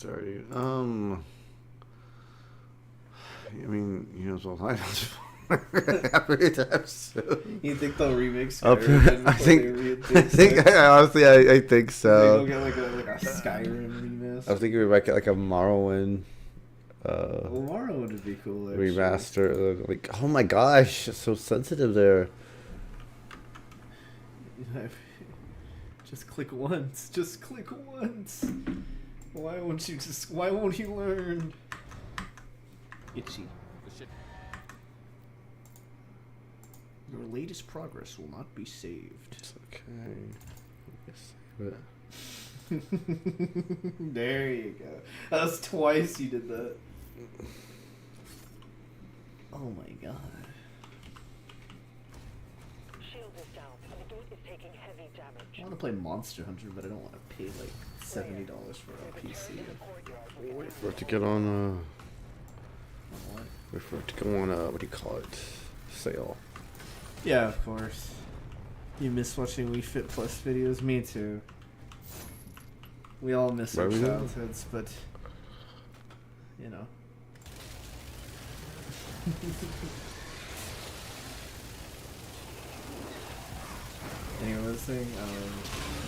started. I mean, you know, so I happy to have so. You think they'll remake Skyrim? I think honestly, I think so. They'll get like a Skyrim remix. I was thinking we might get like a Morrowind. Morrowind would be cool. Actually. Remaster. Like, oh my gosh, it's so sensitive there. Just click once. Just click once. Why won't you learn? Itchy. Your latest progress will not be saved. It's okay. Save it. There you go. That was twice you did that. Oh my god. Shield is down, and the gate is taking heavy damage. I want to play Monster Hunter, but I don't want to pay like $70 for a PC. Wait for it to get on. What? Wait for it to go on. What do you call it? Sale. Yeah, of course. You miss watching Wii Fit Plus videos? Me too. We all miss our childhoods, but you know. Anyway, this thing,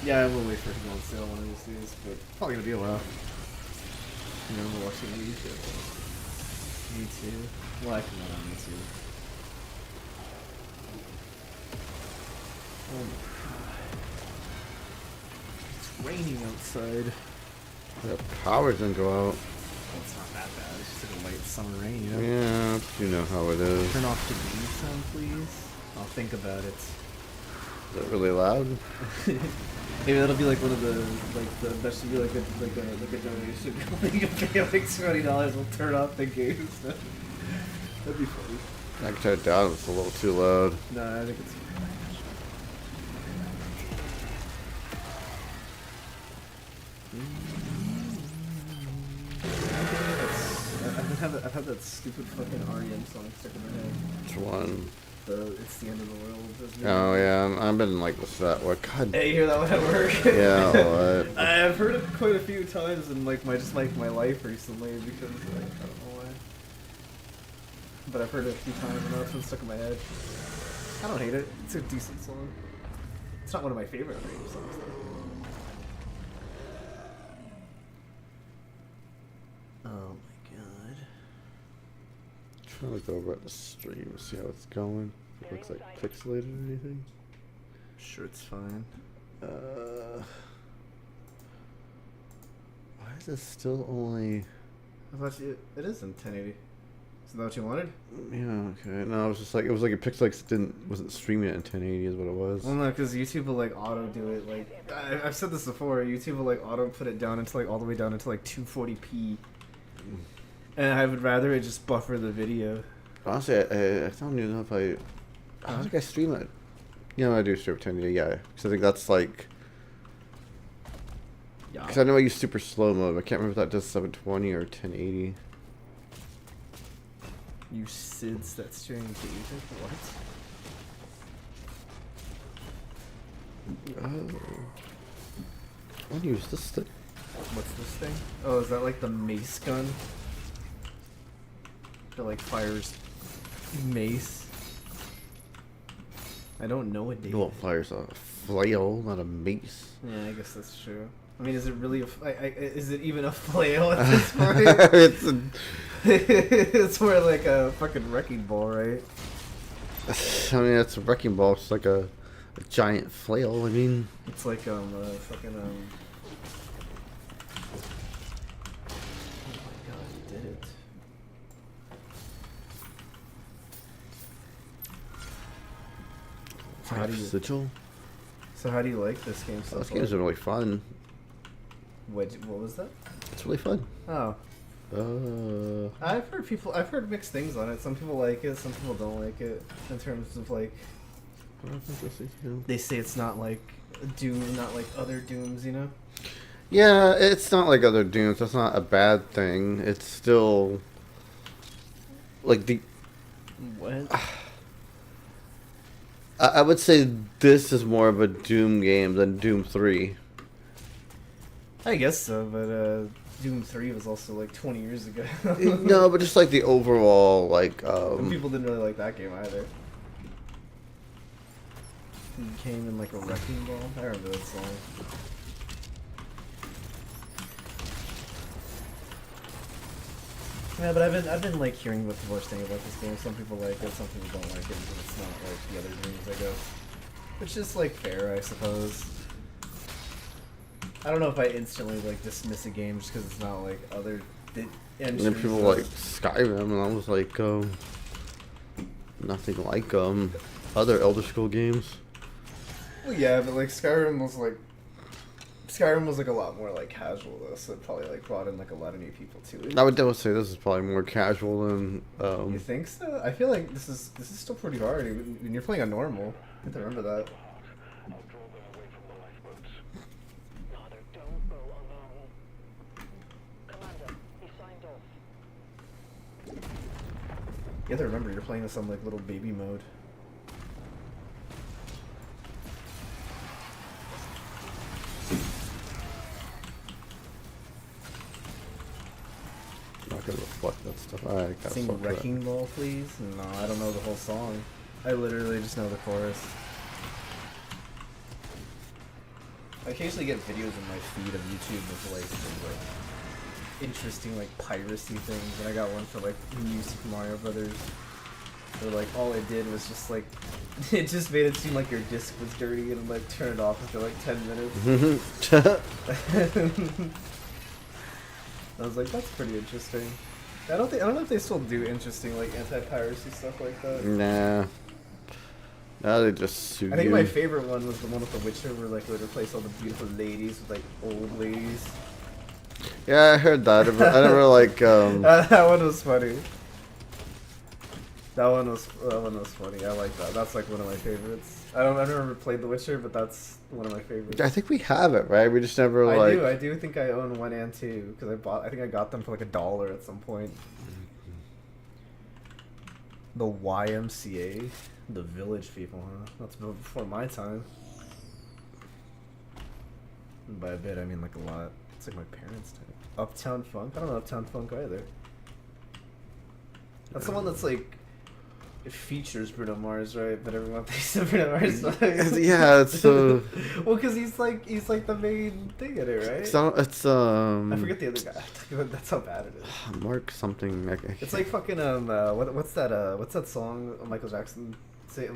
yeah, I will wait for it to go on sale one of these days, but probably gonna be a while. You know, watching Wii Fit. Me too. Well, I can run on YouTube. Oh my god. It's raining outside. The power didn't go out. Well, it's not that bad. It's just like a light summer rain, you know? Yeah, you know how it is. Turn off the game sound, please. I'll think about it. Is it really loud? Maybe that'll be like one of the that should be like a donation. You pay like $20, we'll turn off the game sound. That'd be funny. I can turn it down. It's a little too loud. No, I think it's. I've had that stupid fucking REM song stuck in my head. Which one? It's the end of the world. Oh yeah, I've been like, what's that? What? God. Hey, you hear that one at work? Yeah. What? I've heard it quite a few times in like my life recently because like I don't know why. But I've heard it a few times and now it's been stuck in my head. I don't hate it. It's a decent song. It's not one of my favorite REM songs though. Oh my god. Trying to look over at the stream, see how it's going. If it looks like pixelated or anything. Sure, it's fine. Why is this still only? I thought it is in 1080. Is that what you wanted? Yeah, okay. No, it was just like, it was like it pixelated wasn't streaming it in 1080 is what it was. Well, no, because YouTube will like auto do it. Like I've said this before. YouTube will like auto put it down into like all the way down into like 240p. And I would rather it just buffer the video. Honestly, I don't even know if I don't think I stream it. You know, I do stream 1080, yeah. Because I think that's like. Yeah. Because I know I use super slow mode. I can't remember if that does 720 or 1080. You SIDS that stream David? What? Oh. I want to use this thing. What's this thing? Oh, is that like the mace gun? That like fires mace? I don't know what David. Well, fires a flail, not a mace. Yeah, I guess that's true. I mean, is it really is it even a flail at this point? It's more like a fucking wrecking ball, right? I mean, it's a wrecking ball. It's like a giant flail. I mean, it's like fucking Oh my god, he did it. sigil. So how do you like this game so This far? game's really fun. What was that? It's really fun. Oh. I've heard mixed things on it. Some people like it, some people don't like it. In terms of like, they say it's not like Doom, not like other Dooms, you know? Yeah, it's not like other Dooms. That's not a bad thing. It's still like the. What? I would say this is more of a Doom game than Doom 3. I guess so, but Doom 3 was also like 20 years ago. No, but just like the overall like Some people didn't really like that game either. It came in like a wrecking ball. I remember that song. Yeah, but I've been like hearing what people are saying about this game. Some people like it, some people don't like it because it's not like the other games, I guess. Which is like fair, I suppose. I don't know if I instantly like dismiss a game just because it's not like other. and then people like Skyrim, and I was like, nothing like other Elder Scroll games. Well, yeah, but like Skyrim was like a lot more like casual though, so it probably like brought in like a lot of new people too. I would definitely say this is probably more casual than. You think so? I feel like this is still pretty hard when you're playing on normal. You have to remember that. Father, don't go alone. Commander, he signed off. You have to remember you're playing this on like little baby mode. Not gonna reflect that stuff. Alright, gotta Sing fuck that. Wrecking Ball, please? No, I don't know the whole song. I literally just know the chorus. I occasionally get videos in my feed of YouTube of like interesting like piracy things, and I got one for like New Super Mario Brothers. Where like all it did was just like it just made it seem like your disc was dirty and like turn it off after like 10 minutes. I was like, that's pretty interesting. I don't know if they still do interesting like anti-piracy stuff like that. Nah. Now they just sue I think you. my favorite one was the one with The Witcher, where like they would replace all the beautiful ladies with like old ladies. Yeah, I heard that. I never like. That one was funny. That one was funny. I like that. That's like one of my favorites. I've never played The Witcher, but that's one of my favorites. I think we have it, right? We just never like. I do think I own 1 and 2 because I think I got them for like $1 at some point. The YMCA, the Village People, huh? That's before my time. And by a bit, I mean like a lot. It's like my parents' time. Uptown Funk? I don't know Uptown Funk either. That's the one that's like. It features Bruno Mars, right? But everyone thinks of Bruno Mars. Yeah, it's well, because he's like the main thing in it, right? it's I forget the other guy. That's how bad it is. Mark something. It's like fucking what's that song Michael Jackson say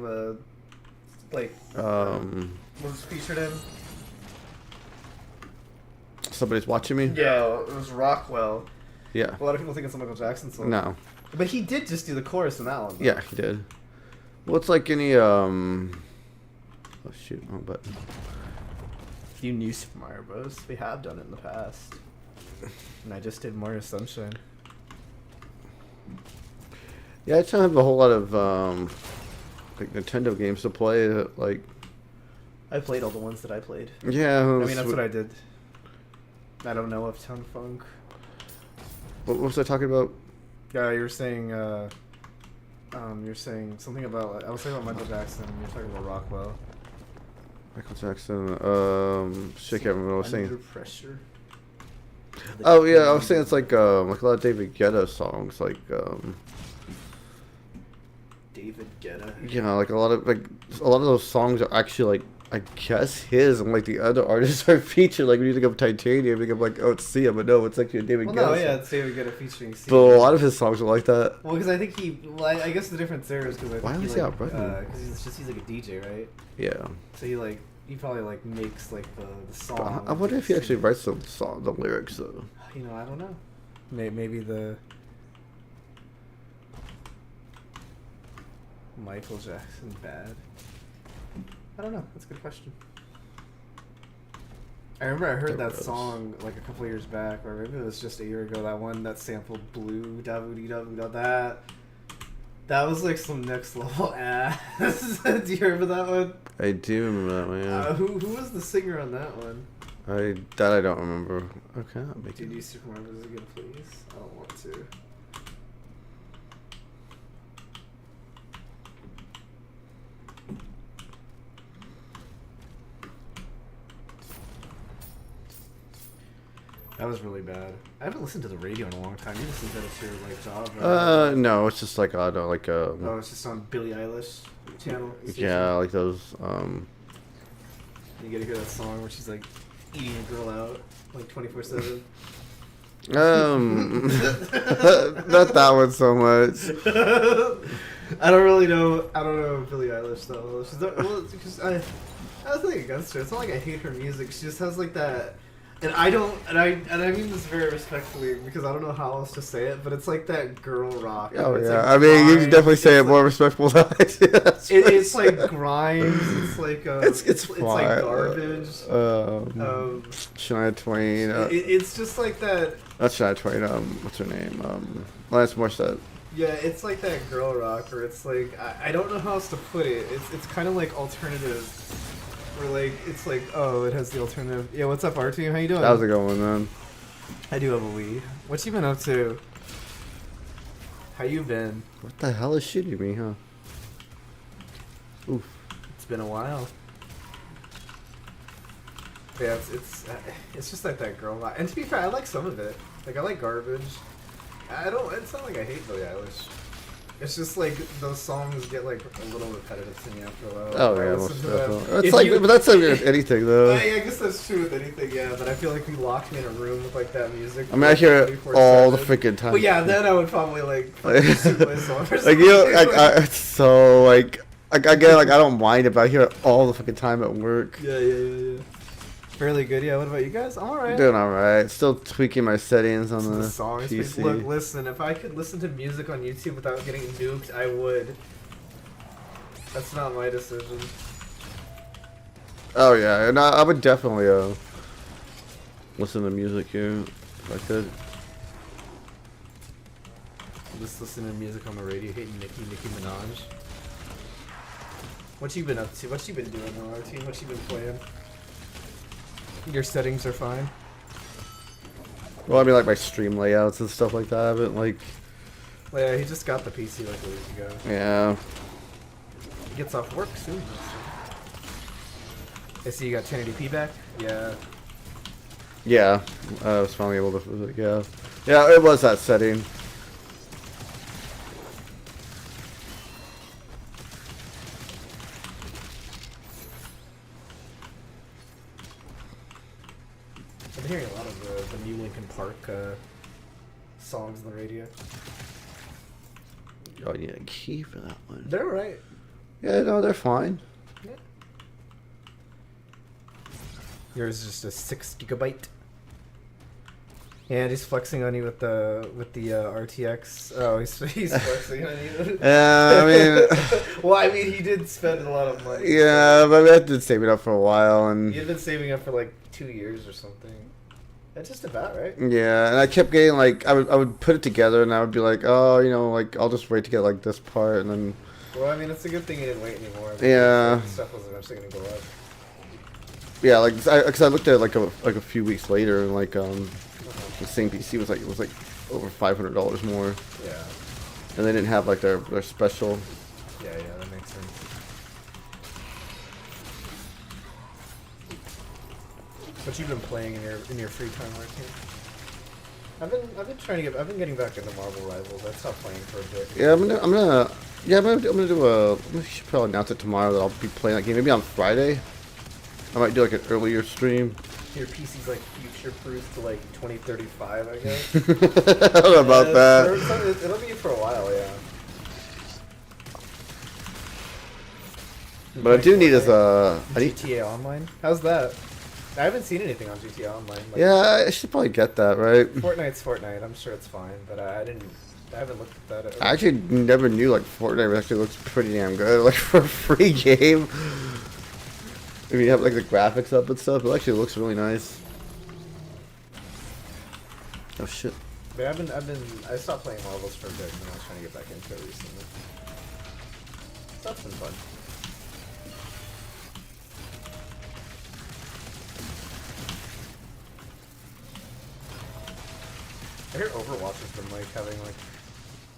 like was featured in? Somebody's watching me. Yeah, it was Rockwell. Yeah. A lot of people think it's a Michael Jackson song. No. But he did just do the chorus in that one. Though. Yeah, he did. Well, it's like any oh shoot, wrong button. You knew Super Mario Bros. We have done it in the past. And I just did Mario Sunshine. Yeah, I just don't have a whole lot of like Nintendo games to play. Like, I played all the ones that I played. yeah, I mean, that's what I did. I don't know Uptown Funk. What was I talking about? Yeah, you're saying something about. I was talking about Michael Jackson. You're talking about Rockwell. Michael Jackson. Shit, I can't remember what I was Under saying. Pressure. Oh yeah, I was saying it's like a lot of David Guetta songs, like David Guetta. you know, like a lot of those songs are actually like I guess his, and like the other artists are featured. Like when you think of Titanium, you think of like, oh, it's Sia, but no, it's actually a David Well, Guetta. no, song. yeah, it's David Guetta featuring Sia. But a lot of his songs are like that. Well, because I think I guess the difference there is because I think Why was he out Brighton? because he's like a DJ, right? Yeah. So he probably like makes like the But song. I wonder if he actually writes the lyrics though. You know, I don't know. Maybe the Michael Jackson bad. I don't know. That's a good question. I remember I heard that song like a couple years back, or maybe it was just a year ago. That one that sampled Blue, that was like some next level ass. Do you remember that one? I do remember that one. Yeah. Who was the singer on that one? I don't remember. Okay, I'll make Dude, it. you Super Mario Bros. Again, please. I don't want to. That was really bad. I haven't listened to the radio in a long time. You listen to it to your like job? Or No, it's just like I don't like oh, it's just on Billie Eilish channel. Station. yeah, like those You get to hear that song where she's like eating a girl out like 24/7. not that one so much. I don't really know. I don't know Billie Eilish though. She's not, well, because I have nothing against her. It's not like I hate her music. She just has like that. And I don't, and I mean this very respectfully because I don't know how else to say it, but it's like that girl rock. Oh it's yeah, like I mean you can grind. definitely say it It's more respectful than I do. it's like grind. It's like it's like fine. garbage. Shania Twain. It's just like that. Not Shania Twain. What's her name? Lance Morissette. Yeah, it's like that girl rock, or it's like I don't know how else to put it. It's kind of like alternative. Where like it's like it has the alternative. Yeah, what's up, R-Team? How you doing? How's it going, man? I do have a Wii. What you been up to? How you been? What the hell is shooting me, huh? Oof. It's been a while. Yeah, it's just like that girl rock. And to be fair, I like some of it. Like I like Garbage. It's not like I hate Billie Eilish. It's just like those songs get like a little repetitive to me after a while. Oh I yeah, listen most to them. definitely. It's like, but that's like with anything though. Yeah, I guess that's true with anything. Yeah, but I feel like you lock me in a room with like that music. I mean, I hear it 24/7. all the freaking time. But yeah, then I would probably like sing my song or Like something. you know, it's so like I get like I don't mind it, but I hear it all the fucking time at work. Yeah. Fairly good. Yeah. What about you guys? All right. I'm doing all right. Still tweaking my settings on Listen the to songs. PC. Look, listen. If I could listen to music on YouTube without getting nuked, I would. That's not my decision. Oh yeah, and I would definitely listen to music here if I could. Just listening to music on the radio, hating Nicki Minaj. What you been up to? What you been doing, RT? What you been playing? Your settings are fine. Well, I mean like my stream layouts and stuff like that. I haven't like. Well, yeah, he just got the PC like a week ago. Yeah. He gets off work soon. I see you got 1080p back. Yeah. Yeah, I was finally able to. Yeah, it was that setting. I've been hearing a lot of the new Linkin Park songs on the radio. Oh, you need a key for that one. They're right. Yeah, no, they're fine. Yeah. Yours is just a 6 gigabyte. And he's flexing on you with the RTX. Oh, he's flexing on you. Yeah, I mean. Well, I mean, he did spend a lot of money. Yeah, but I did save it up for a while, and He had been saving up for like 2 years or something. That's just about right. yeah, and I kept getting like I would put it together, and I would be like, oh, you know, like I'll just wait to get like this part, and then. Well, I mean, it's a good thing he didn't wait anymore. Yeah. Stuff was eventually gonna go up. Yeah, like because I looked at it like a few weeks later, and like the same PC was like over $500 more, Yeah. and they didn't have like their special. Yeah, that makes sense. What you've been playing in your free time, Martin? I've been getting back into Marvel Rivals. I stopped playing for a bit. Yeah, I'm gonna do I should probably announce it tomorrow that I'll be playing that game. Maybe on Friday. I might do like an earlier stream. Your PC's like future-proof to like 2035, I guess. I don't know about that. It'll be for a while, yeah. But I do need is I need. GTA Online. How's that? I haven't seen anything on GTA Online. Like, Yeah, I should probably get that, right? Fortnite's Fortnite. I'm sure it's fine, but I haven't looked at that. I actually never knew like Fortnite actually looks pretty damn good. Like for a free game. I mean, you have like the graphics up and stuff. It actually looks really nice. Oh shit. But I stopped playing Marvels for a bit, and I was trying to get back into it recently. So that's been fun. I hear Overwatch has been like having like.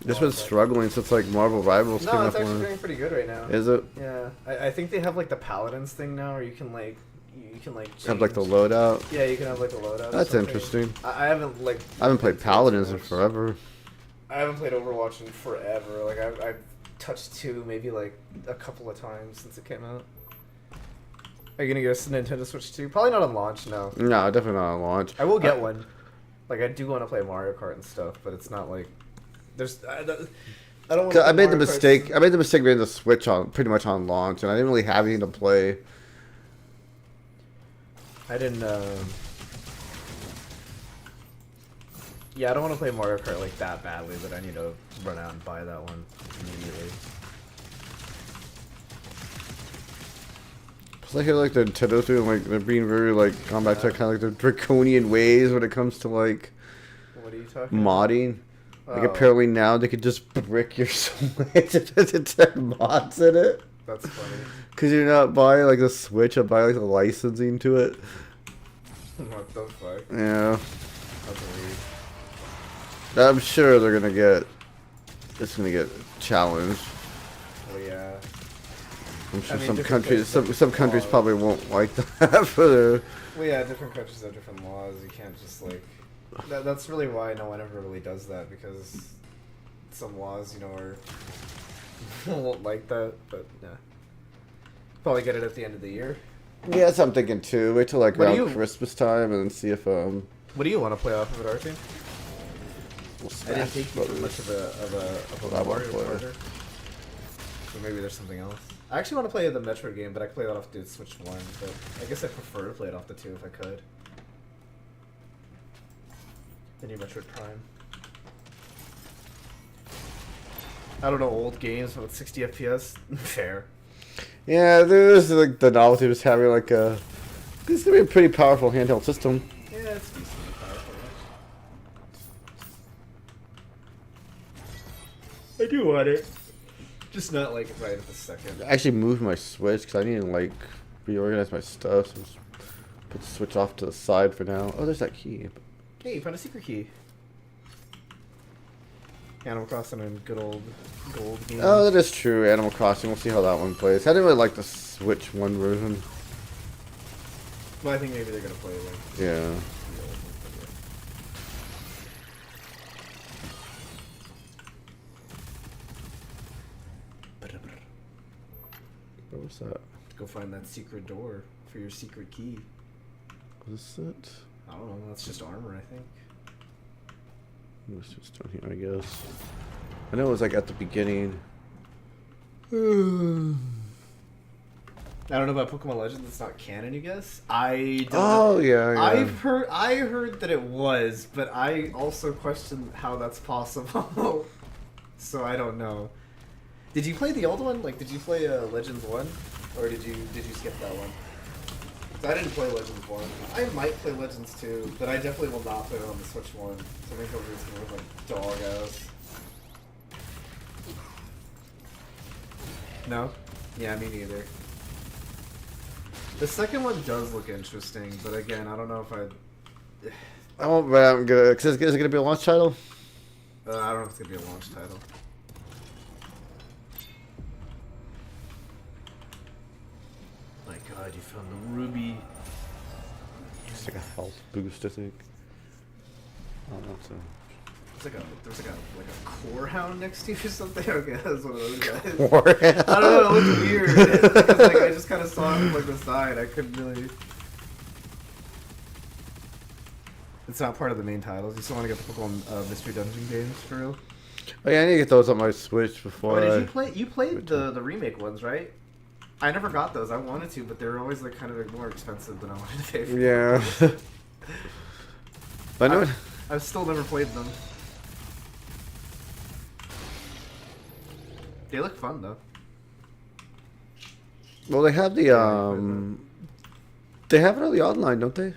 It's been struggling since like Marvel Rivals came No, up it's actually on. doing pretty good right now. Is it? Yeah, I think they have like the Paladins thing now, where you can like you You can like Have like the change- loadout. Yeah, you can have like a loadout. or That's something. interesting. I haven't like. I haven't played looked into it Paladins too in much. forever. I haven't played Overwatch in forever. Like I've touched 2 maybe like a couple of times since it came out. Are you gonna get a Nintendo Switch 2? Probably not on launch. No. No, definitely not on launch. I will get one. Like I do want to play Mario Kart and stuff, but it's not like there's. I don't want. I made the mistake. I made the mistake of getting the Switch on pretty much on launch, and I didn't really have anything to play. I didn't. Yeah, I don't want to play Mario Kart like that badly, but I need to run out and buy that one immediately. Plus, I hear like the Nintendo's doing like they're being very like gone back to kind of like the draconian ways when it comes to like What are you talking? modding. Like Oh. apparently now they could just brick your Switch if there's 10 mods in it. That's funny. Cause you're not buying like the Switch, you're buying like the licensing to it. What the fuck? Yeah, That's weird. I'm sure they're gonna get. It's gonna get challenged. Well, yeah. I'm sure I mean, some different countries, places have some different countries laws. probably won't like that for their. Well, yeah, different countries have different laws. You can't just like. That's really why no one ever really does that, because some laws, you know, are won't like that. But yeah, probably get it at the end of the year. Yeah, that's what I'm thinking too. Wait till like What do around you- Christmas time and then see if What do you want to play off of it, Archie? we'll I didn't Smash think you were Brothers. much of a I wanna Mario play. Karter. So maybe there's something else. I actually want to play the Metroid game, but I play that off the Switch 1. But I guess I prefer to play it off the 2 if I could. The new Metroid Prime. I don't know, old games with 60 FPS. Fair. Yeah, there's like the novelty of just having like a. This is gonna be a pretty powerful handheld system. Yeah, it's decently powerful. I do want it. Just not like right at the second. I actually moved my Switch because I need to like reorganize my stuff. So just put the Switch off to the side for now. Oh, there's that key. Hey, you found a secret key. Animal Crossing and good old gold game. Oh, that is true. Animal Crossing. We'll see how that one plays. I didn't really like the Switch 1 version. Well, I think maybe they're gonna play like Yeah. the old one, but yeah. What was that? Go find that secret door for your secret key. Was this it? I don't know. That's just armor, I think. It was just down here, I guess. I know it was like at the beginning. I don't know about Pokemon Legends. It's not canon, you guess. I don't know. Oh yeah, yeah. I heard that it was, but I also question how that's possible. So I don't know. Did you play the old one? Like, did you play Legends 1, or did you skip that one? 'Cause I didn't play Legends 1. I might play Legends 2, but I definitely will not play it on the Switch 1. So I think over it's gonna look like dog ass. No? Yeah, me neither. The second one does look interesting, but again, I don't know if I'd... I won't. But I'm gonna. Is it gonna be a launch title? I don't know if it's gonna be a launch title. My god, you found the ruby. It's like a health boost, I think. Oh, that's a. There's like a core hound next to you or something. Okay, that's one of those guys. Warhound. I don't know. It looked weird. Because, like, I just kind of saw him from like the side. I couldn't really. It's not part of the main titles. You still want to get the Pokemon Mystery Dungeon games for real? Oh yeah, I need to get those on my Switch before. Oh, did I... you play? You played the remake ones, right? I never got those. I wanted to, but they were always like kind of more expensive than I wanted to pay for. Yeah. I know. I've still never played them. They look fun though. Well, they have the They have it on the online, don't they?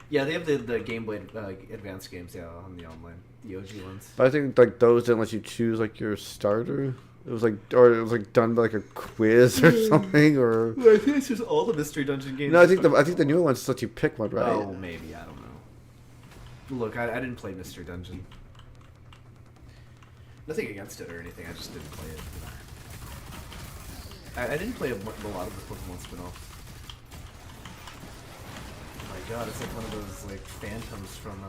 Yeah, they have the Game Boy Advance games, yeah, on the online, the OG ones. But I think like those didn't let you choose like your starter. It was like, or it was like done by like a quiz or something, or. I think it's just all the Mystery Dungeon games. No, I think the newer ones just let you pick one, right? Oh, maybe, I don't know. Look, I didn't play Mystery Dungeon. Nothing against it or anything, I just didn't play it. I didn't play a lot of the Pokemon spin-offs. god, it's like one of those like phantoms from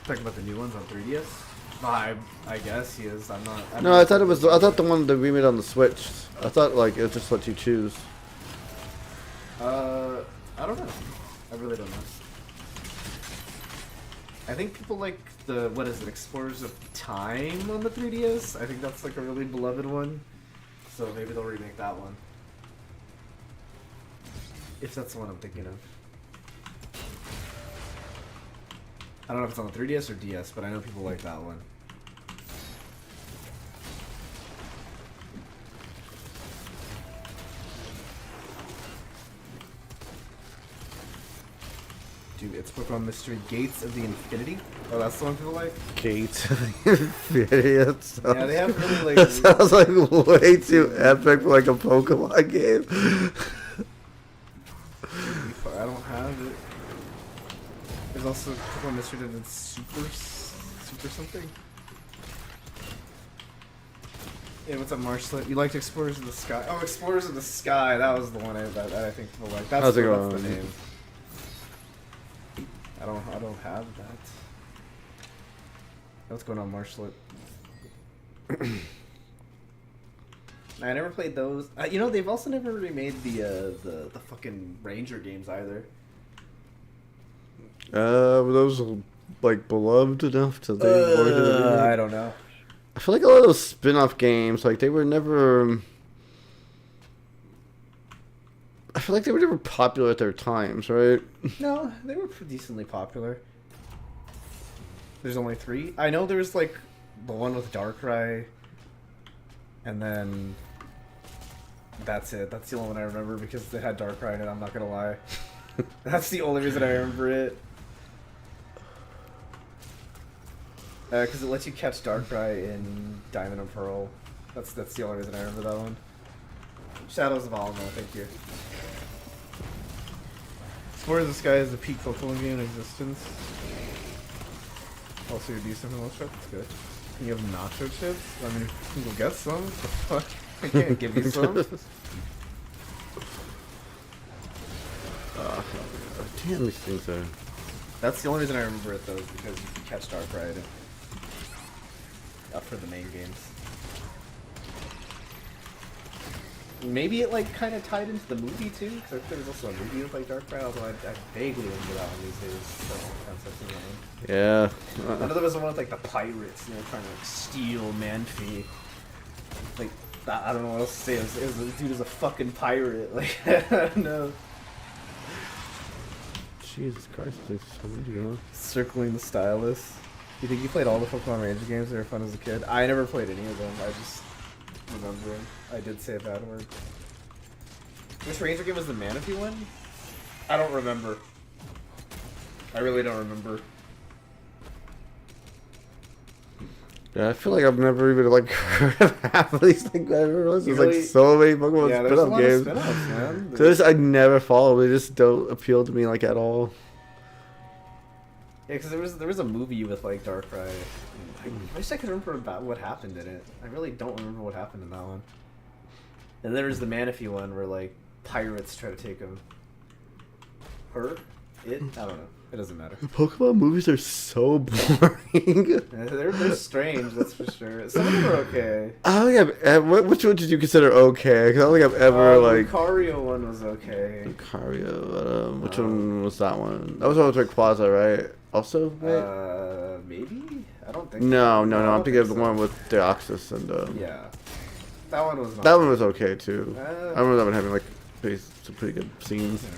talking about the new ones on 3DS? I guess he is. I'm not. No, I thought it was. I thought the one that we made on the Switch. I thought like it just let you choose. I don't know. I really don't know. I think people like the what is it, Explorers of Time on the 3DS. I think that's like a really beloved one. So maybe they'll remake that one. If that's the one I'm thinking of. I don't know if it's on the 3DS or DS, but I know people like that one. Dude, it's Pokemon Mystery Gates of the Infinity. Oh, that's the one people like? Gates. Yeah, Yeah, they have really like... That sounds like way too epic for like a Pokemon game. I don't have it. There's also Pokemon Mystery that did Super something. Yeah, what's up, Marshlet? You liked Explorers of the Sky? Oh, Explorers of the Sky. That was the one that I think people like. That's the name. I don't have that. What's going on, Marshlet? I never played those. You know, they've also never remade the fucking Ranger games either. Were those like beloved enough to they I don't know. I feel like a lot of those spin-off games, like they were never. I feel like they were never popular at their times, right? No, they were decently popular. There's only 3. I know there's like the one with Darkrai, and then that's it. That's the only one I remember because it had Darkrai in it. I'm not gonna lie. That's the only reason I remember it. Because it lets you catch Darkrai in Diamond and Pearl. That's the only reason I remember that one. Shadows of Alamo, thank you. Explorers of the Sky is the peak Pokemon game in existence. Also, you're decent for the most part. That's good. And you have nacho chips? I mean, you can go get some. What the fuck? I can't give you some. Damn, these things are. That's the only reason I remember it though, is because you can catch Darkrai in it. Up for the main games. Maybe it like kind of tied into the movie too, because there was also a movie with like Darkrai, although I vaguely remember that one these days. So concepts in that one. Yeah. I know there was the one with like the pirates, you know, trying to like steal Manphy. Like I don't know what else to say. It was the dude is a fucking pirate. Like I don't know. Jesus Christ, there's so many going on. Circling the stylus. You think you played all the Pokemon Ranger games that were fun as a kid? I never played any of them. I just remember them. I did say a bad word. Which Ranger game was the Manaphy one? I don't remember. I really don't remember. Yeah, I feel like I've never even like heard of half of these things I ever realized. There's really, like so many Pokemon yeah, there's a spin-off lot games. of spin-offs, man. So this I never follow. They just don't appeal to me like at all. Yeah, because there was a movie with like Darkrai. I wish I could remember about what happened in it. I really don't remember what happened in that one. And there was the Manaphy one where like pirates try to take him. Her? It? I don't know. It doesn't matter. The Pokemon movies are so boring. They're strange, that's for sure. Some of them are okay. I don't think which one did you consider okay? Because I don't think I've ever like. The Lucario one was okay. Lucario. Which one was that one? That was one with Rayquaza, right? Also, right? Maybe. I don't think. No. I I'm don't thinking of think the one with Deoxys and. Yeah. That one was. Not that one was okay too. I remember that one having like some pretty good scenes. Yeah.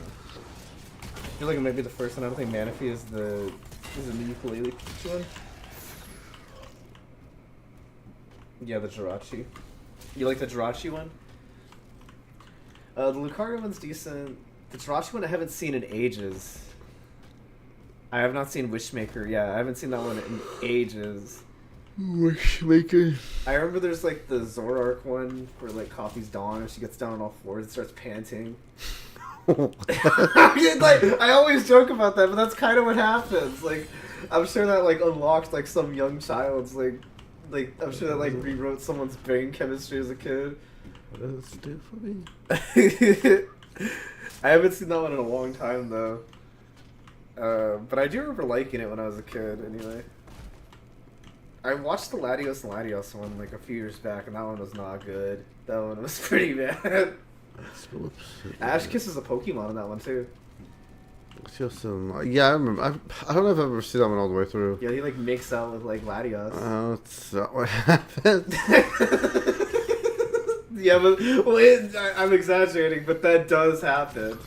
I feel like it might be the first one. I don't think Manaphy is the ukulele Peach one. Yeah, the Jirachi. You like the Jirachi one? The Lucario one's decent. The Jirachi one I haven't seen in ages. I have not seen Wishmaker. Yeah, I haven't seen that one in ages. Wishmaker. I remember there's like the Zoroark one where like copies Dawn and she gets down on all fours and starts panting. I always joke about that, but that's kind of what happens. Like, I'm sure that like unlocked like some young child's like I'm sure that like rewrote someone's brain chemistry as a kid. What does it do for me? I haven't seen that one in a long time though. But I do remember liking it when I was a kid. Anyway, I watched the Latios and Latios one like a few years back, and that one was not good. That one was pretty bad. Ash kisses a Pokemon in that one too. Yeah, I remember. I don't know if I've ever seen that one all the way through. Yeah, he like makes out with like Latios. Oh, that's not what happened. Yeah, but I'm exaggerating, but that does happen.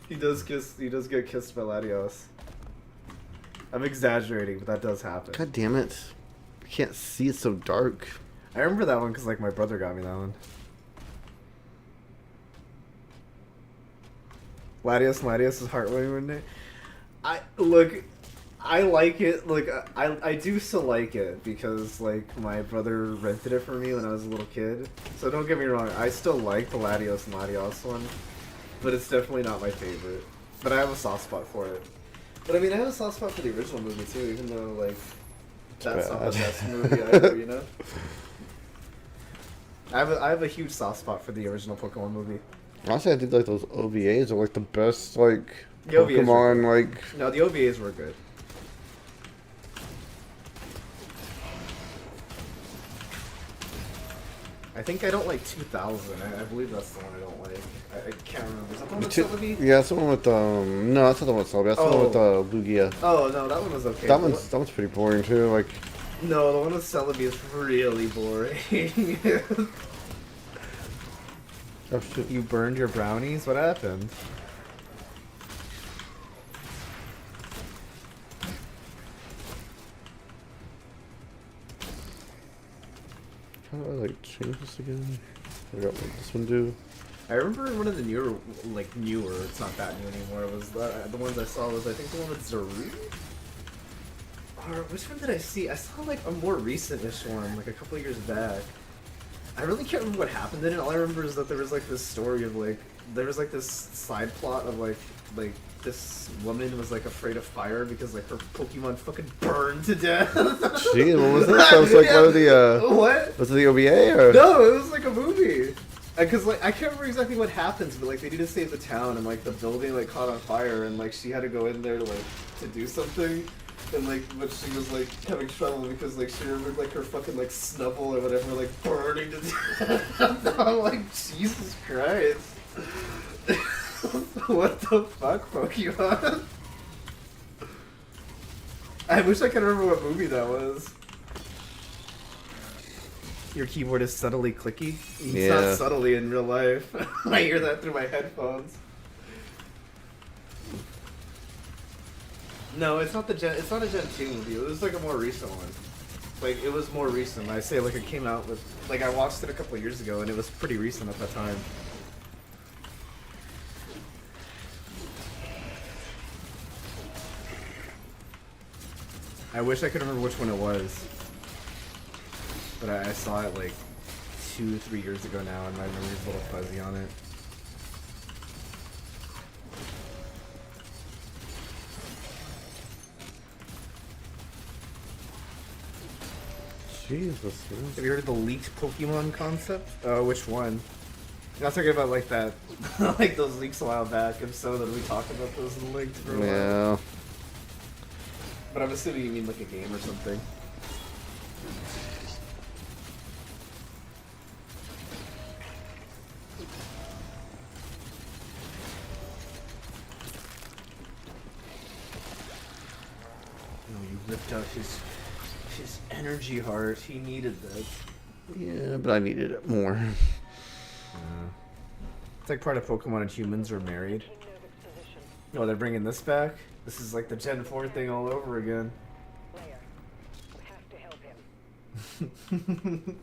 He does get kissed by Latios. I'm exaggerating, but that does happen. God damn it! I can't see. It's so dark. I remember that one because like my brother got me that one. Latios is heartwarming, isn't it? I like it. Like I do still like it because like my brother rented it for me when I was a little kid. So don't get me wrong, I still like the Latios and Latios one, but it's definitely not my favorite. But I have a soft spot for it. But I mean, I have a soft spot for the original movie too, even though like that's not the best movie ever, you know. I have a huge soft spot for the original Pokemon movie. Honestly, I think like those OVAs are like the best like The OVAs Pokemon like. No, the OVAs were good. I think I don't like 2000. I believe that's the one I don't like. I can't remember. Is that the one with Celebi? Yeah, that's the one with no, that's not the one with Celebi. That's the one with Lugia. Oh no, that one was okay. That one's pretty boring too. Like. No, the one with Celebi is really boring. Oh shit! You burned your brownies? What happened? How do I like change this again? I forgot what this one do. I remember one of the newer, it's not that new anymore. It was the ones I saw was I think the one with Zaru. Or which one did I see? I saw like a more recent-ish one, like a couple of years back. I really can't remember what happened in it. All I remember is that there was like this story of like there was like this side plot of like this woman was like afraid of fire because like her Pokemon fucking burned to death. Jeez, what was this? That was like one of the what? Was it the OVA or? No, it was like a movie. Because like I can't remember exactly what happens, but like they need to save the town and like the building like caught on fire and like she had to go in there to do something. And like, but she was like having trouble because like she remembered like her fucking like snubble or whatever like burning to death. I'm like, Jesus Christ. What the fuck, Pokemon? I wish I could remember what movie that was. Your keyboard is subtly clicky? It's not subtly in real life. I hear that through my headphones. No, it's not a Gen 2 movie. It was like a more recent one. Like it was more recent. I say like it came out with like I watched it a couple of years ago and it was pretty recent at that time. I wish I could remember which one it was. But I saw it like 2-3 years ago now and my memory's a little fuzzy on it. Jesus. Have you heard of the leaked Pokemon concept? Which one? I was talking about like that, like those leaks a while back. If so, then we talked about those in leaked for a while. Yeah. But I'm assuming you mean like a game or something. No, you ripped out his energy heart. He needed that. Yeah, but I needed it more. It's like part of Pokemon and humans are married. No, they're bringing this back? This is like the Gen 4 thing all over again. Player, we have to help him.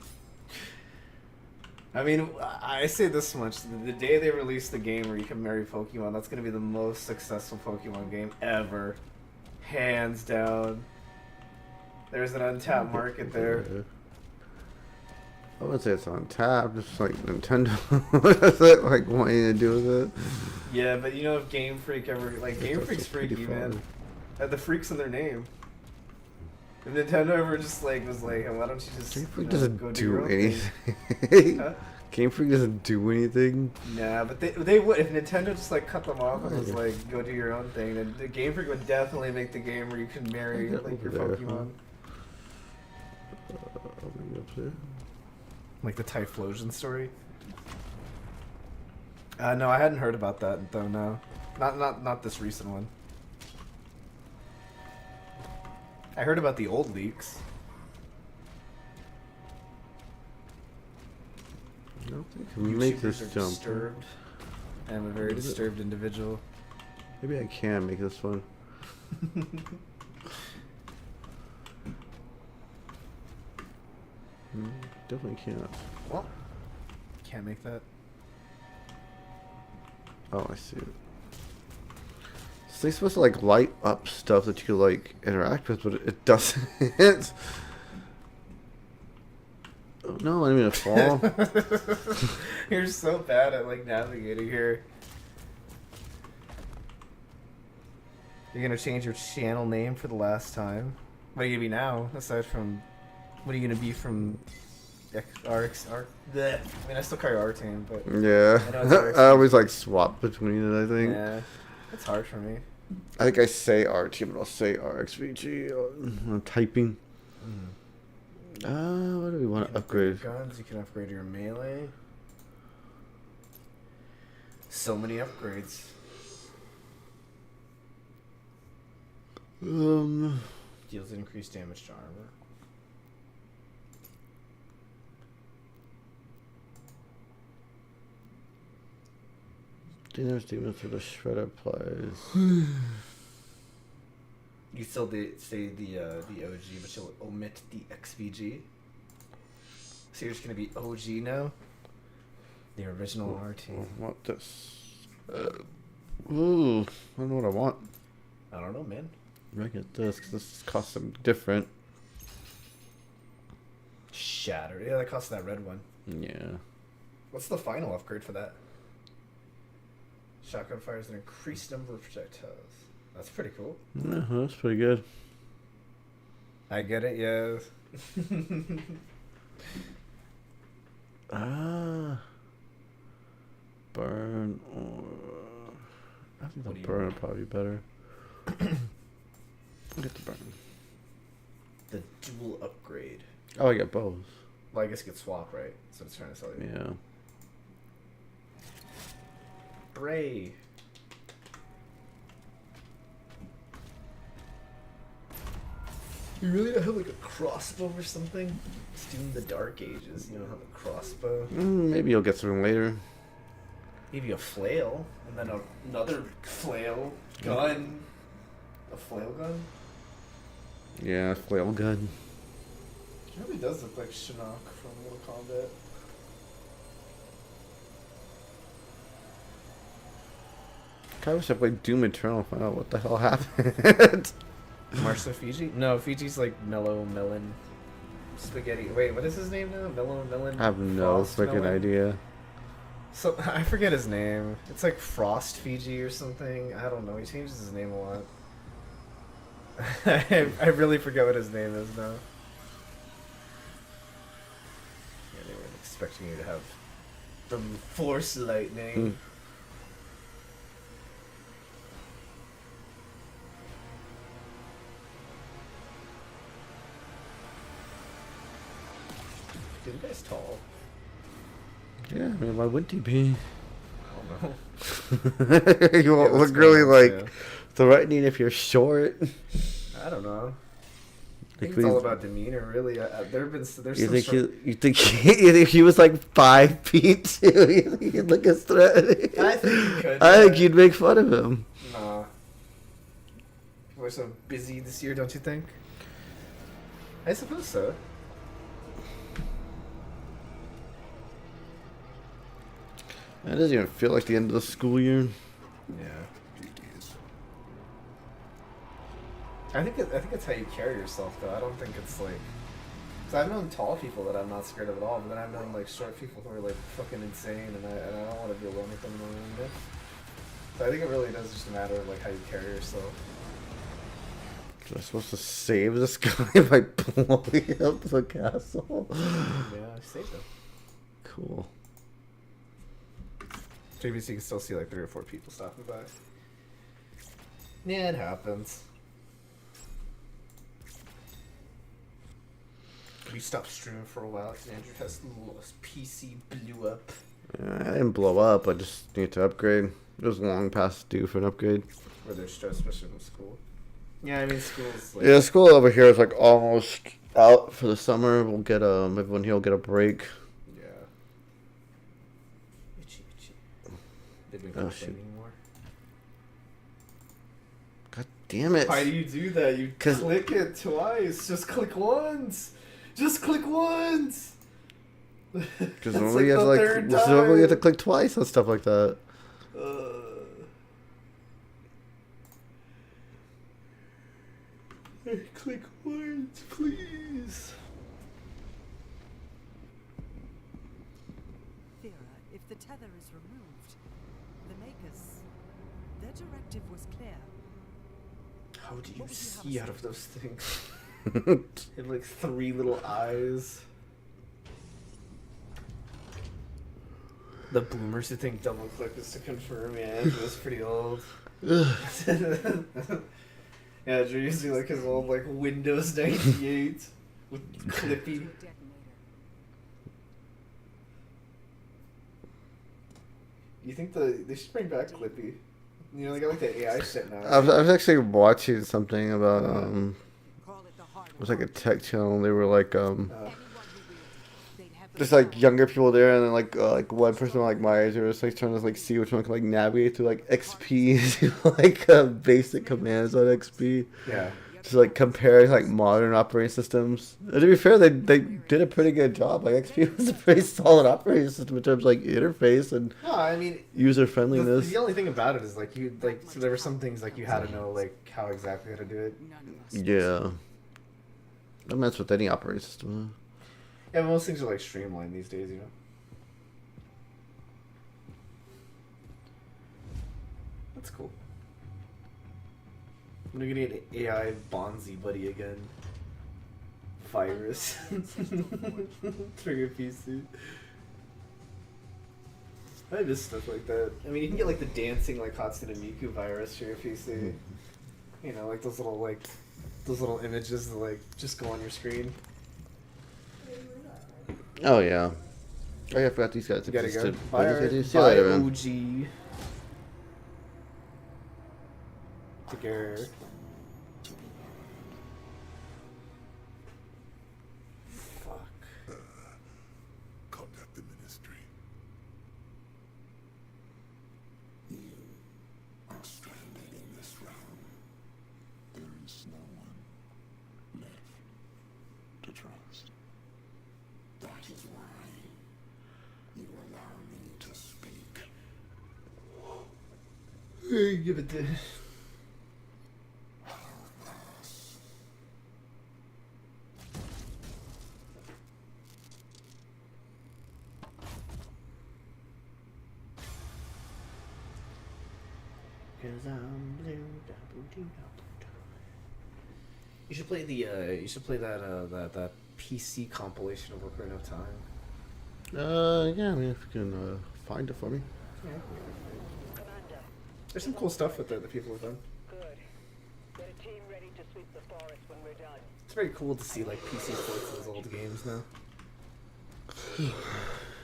I mean, I say this much. The day they release the game where you can marry Pokemon, that's going to be the most successful Pokemon game ever. Hands down. There's an untapped market there. I wouldn't say it's on tap, just like Nintendo. What's it like wanting to do with it? Yeah, but you know if Game Freak ever like Game Freak's freaky, man. Had the freaks in their name. If Nintendo ever just like was like, why don't you just Game Freak go doesn't do do your own anything. thing? Huh? Game Freak doesn't do anything. Nah, but they would if Nintendo just like cut them off and was like go do your own thing. Then the Game Freak would definitely make the game where you can marry Yeah, like your over there, Pokemon, Maybe up there. like the Typhlosion story. No, I hadn't heard about that though. No, not this recent one. I heard about the old leaks. I don't think I can make this YouTubers are jump. disturbed. I'm a very What is it? disturbed individual. Maybe I can make this one. Definitely can't. Well, can't make that. Oh, I see it. This thing's supposed to like light up stuff that you could like interact with, but it doesn't. Oh, no, I didn't mean to fall. You're so bad at like navigating here. You're gonna change your channel name for the last time. What are you gonna be now? Aside from, what are you gonna be from? Bleh. I mean, I still call you Artane, but Yeah, I know it's RXVG. I always like swap between it. I think. yeah, it's hard for me. I think I say RT, but I'll say RXVG. I'm typing. What do we want to upgrade? Guns. You can upgrade your melee. So many upgrades. Deals increased damage to armor. Damage to the shredder applies. You still say the OG, but you'll omit the XVG. So you're just gonna be OG now. The original RT. I want this. Ooh, I don't know what I want. I don't know, man. I get this because this costs something different. Shatter. Yeah, that costs that red one. Yeah. What's the final upgrade for that? Shotgun fires an increased number of projectiles. That's pretty cool. Yeah, that's pretty good. I get it, yes. Burn or I think What the do you burn want? would probably be better. I'll get the burn. The dual upgrade. Oh, I get both. Well, I guess you could swap, right? So it's trying to sell you. Yeah. Bray. You really don't have like a crossbow or something? It's doing the Dark Ages. You don't have a crossbow. Maybe you'll get something later. Maybe a flail, and then another flail gun. A flail gun? Yeah, flail gun. It really does look like Shinnok from Mortal Kombat. I wish I played Doom Eternal to find out what the hell happened. Marshall Fiji? No, Fiji's like Mellow Melon Spaghetti. Wait, what is his name now? Mellow Melon? I have no Frost freaking Melon? idea. So I forget his name. It's like Frost Fiji or something. I don't know. He changes his name a lot. I really forget what his name is now. Yeah, they weren't expecting you to have the Force Lightning. Dude, the guy's tall. Yeah, I mean, why wouldn't he be? I don't know. You won't Yeah, look what's really going on, like threatening if you're short. I don't know. I think Like, it's all we- about demeanor, really. There's You some think sort you think he was like 5 feet too? You think he'd look as threatening? I think you could. I think you'd make fun of him. Nah. People are so busy this year, don't you think? I suppose so. It doesn't even feel like the end of the school year. Yeah. I think it's how you carry yourself, though. I don't think it's like. Cause I've known tall people that I'm not scared of at all, but then I've known like short people who are like fucking insane, and I don't want to be alone with them anymore. So I think it really does just matter like how you carry yourself. Was I supposed to save this guy by blowing up the castle? Yeah, I saved them. Cool. JVC, you can still see like 3 or 4 people stopping by. Yeah, it happens. We stopped streaming for a while because Andrew has PC blew up. I didn't blow up. I just need to upgrade. It was long past due for an upgrade. Where they're stressed, especially in school. Yeah, I mean school's like... Yeah, school over here is like almost out for the summer. We'll get everyone here will get a break. Yeah. Itchy. They've been Oh, shit. complaining more. God damn it! Why do you do that? You click it twice. Just click once. Just click once. Because normally you have to like, normally you have to click twice on stuff like that. Click once, please. Vera, if the tether is removed, the makers, their directive was clear. How do you What would you have see us out do? of those things? They have like 3 little eyes. The boomers who think double click is to confirm, yeah, it was pretty old. Yeah, Drew using like his old like Windows 98 with Clippy. You think they should bring back Clippy? You know, they got like the AI shit now. I was actually watching something about Call it the heart it was like a tech channel. They were like Anyone who wields it, they'd have the just like power. younger people there, and then like one person like my age, they were just like trying to like see which one can like navigate through like XP, like basic commands on XP. Yeah. Just like comparing like modern operating systems. And to be fair, they did a pretty good job. Like XP was a pretty solid operating system in terms of like interface and No, I mean, user the friendliness. only thing about it is like you like so there were some things like you had to know like how exactly how to do it. None of us. Yeah, that mess with any operating system. Yeah, most things are like streamlined these days, you know. That's cool. I'm gonna get an AI Bonzi buddy again. Virus. Trigger PC. I miss stuff like that. I mean, you can get like the dancing like Hatsune Miku virus for your PC. You know, like those little images that like just go on your screen. Oh yeah. Oh yeah, I forgot these guys You gotta go. existed. Bye, See you later, man. OG. Take care. Fuck. Contact the ministry. You are stranded in this realm. There is no one left to trust. That is why you allow me to speak. Give it to. You should play the that PC compilation of Ocarina of Time. Yeah, I mean, if you can find it for me. Yeah. Commander, There's some cool stuff with it that people have done. good. Get a team ready to sweep the forest when we're done. It's very cool to see like PC ports of those old games now.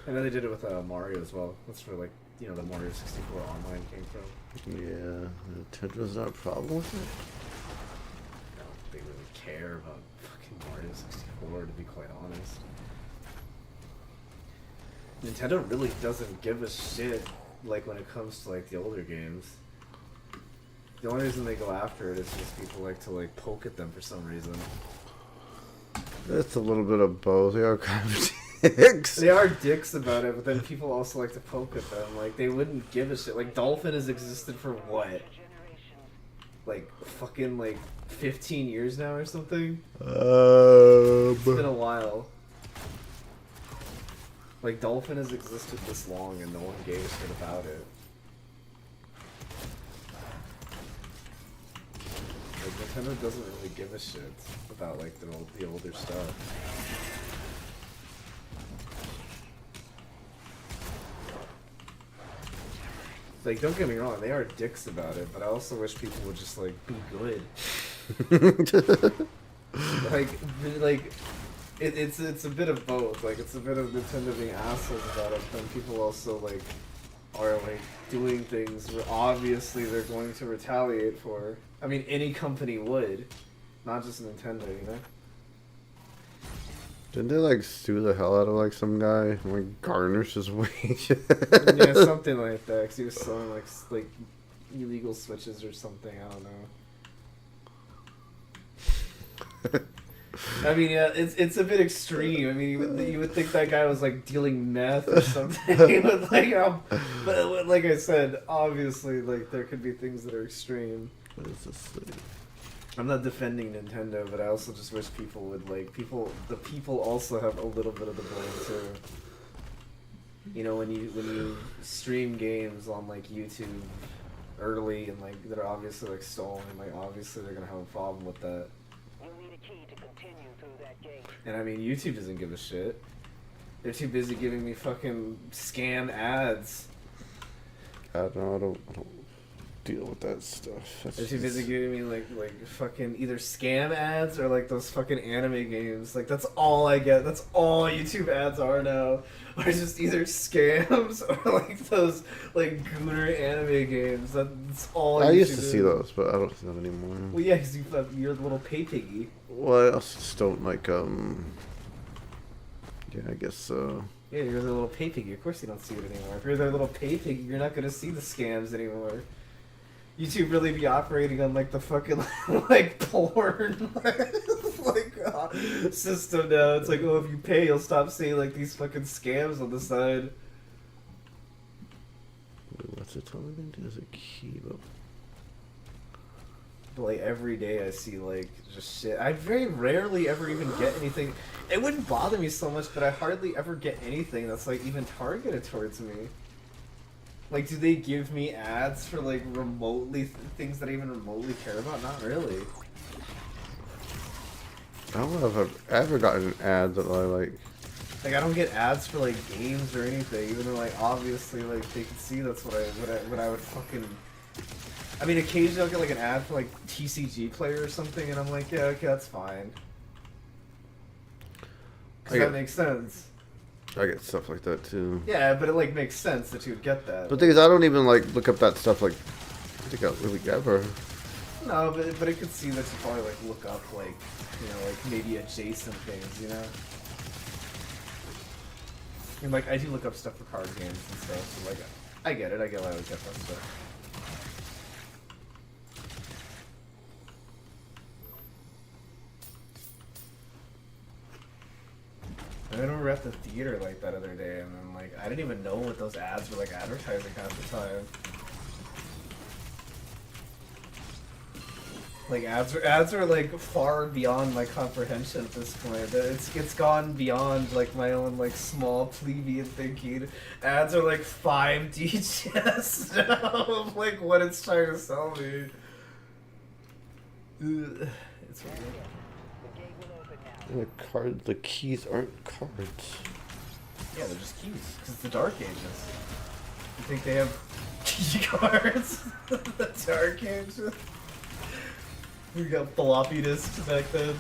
I know they did it with Mario as well. That's where like the Mario 64 online came from. Yeah, Nintendo's not a problem with it. I don't think they really care about fucking Mario 64 to be quite honest. Nintendo really doesn't give a shit like when it comes to like the older games. The only reason they go after it is just people like to like poke at them for some reason. It's a little bit of both. They are kind of dicks. They are dicks about it, but then people also like to poke at them. Like they wouldn't give a shit. Like Dolphin has existed for what? Generations. Like fucking like 15 years now or something? It's been a while. Like Dolphin has existed this long and no one gave a shit about it. Like Nintendo doesn't really give a shit about like the older stuff. Like, don't get me wrong, they are dicks about it, but I also wish people would just like be good. like, it's a bit of both. Like, it's a bit of Nintendo being assholes about it, but then people also like are like doing things where obviously they're going to retaliate for. I mean, any company would, not just Nintendo, you know. Didn't they like sue the hell out of like some guy and like garnish his wage? Yeah, something like that. Cause he was selling like illegal switches or something. I don't know. I mean, yeah, it's a bit extreme. I mean, you would think that guy was like dealing meth or something. But like I said, obviously, like there could be things that are extreme. What is this thing? I'm not defending Nintendo, but I also just wish people would the people also have a little bit of the blame too. You know, when you stream games on like YouTube early and like they're obviously like stolen, like obviously they're gonna have a problem with that. You'll need a key to continue through that gate. And I mean, YouTube doesn't give a shit. They're too busy giving me fucking scam ads. I don't know. I don't deal with that stuff. They're too busy giving me like fucking either scam ads or like those fucking anime games. Like that's all I get. That's all YouTube ads are now. Are just either scams or like those like gooner anime games. That's all. I used to YouTube see is. those, but I don't see them anymore. Well, yeah, because you're the little pay piggy. Well, I also just don't like yeah, I guess Yeah, you're the little pay piggy. Of course you don't see it anymore. If you're the little pay piggy, you're not gonna see the scams anymore. YouTube really be operating on like the fucking like porn system now. It's like, oh, if you pay, you'll stop seeing like these fucking scams on the side. what's it telling me? There's a key though. But like every day I see like just shit. I very rarely ever even get anything. It wouldn't bother me so much, but I hardly ever get anything that's like even targeted towards me. Like, do they give me ads for like remotely things that I even remotely care about? Not really. I don't know if I've ever gotten an ad that I like. Like, I don't get ads for like games or anything, even though like obviously like they can see that's what I would fucking. I mean, occasionally I'll get like an ad for like TCG Player or something, and I'm like, yeah, okay, that's fine. Cause that makes sense. I get stuff like that too. Yeah, but it like makes sense that you would get that. But the thing is, I don't even like look up that stuff like I think I really ever. No, but it could see that you probably like look up like, you know, like maybe adjacent things, you know. And like I do look up stuff for card games and stuff. So like I get it. I get why I would get that stuff. I remember at the theater like that other day, and then like I didn't even know what those ads were like advertising half the time. Like ads are like far beyond my comprehension at this point. It's gone beyond like my own like small plebeian thinking. Ads are like 5D chess now of like what it's trying to sell me. Ugh. It's weird. The gate will open now. The keys aren't cards. Yeah, they're just keys. Because it's the Dark Ages. You think they have key cards? The Dark Ages? We got floppy disks back then.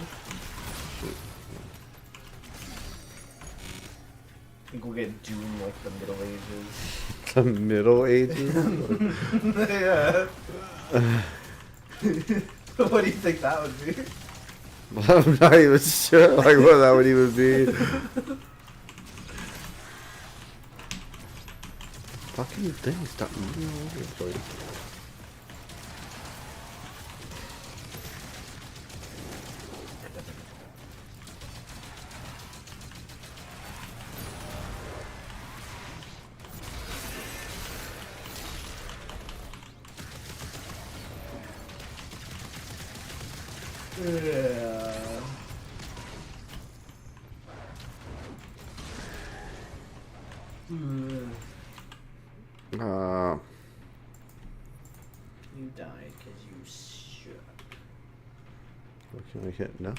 I think we'll get Doom like the Middle Ages. The Middle Ages? Yeah. What do you think that would be? I'm not even sure like what that would even be. Fucking thing, stop moving all over the place. Yeah. You died because you shook. What can I hit? No?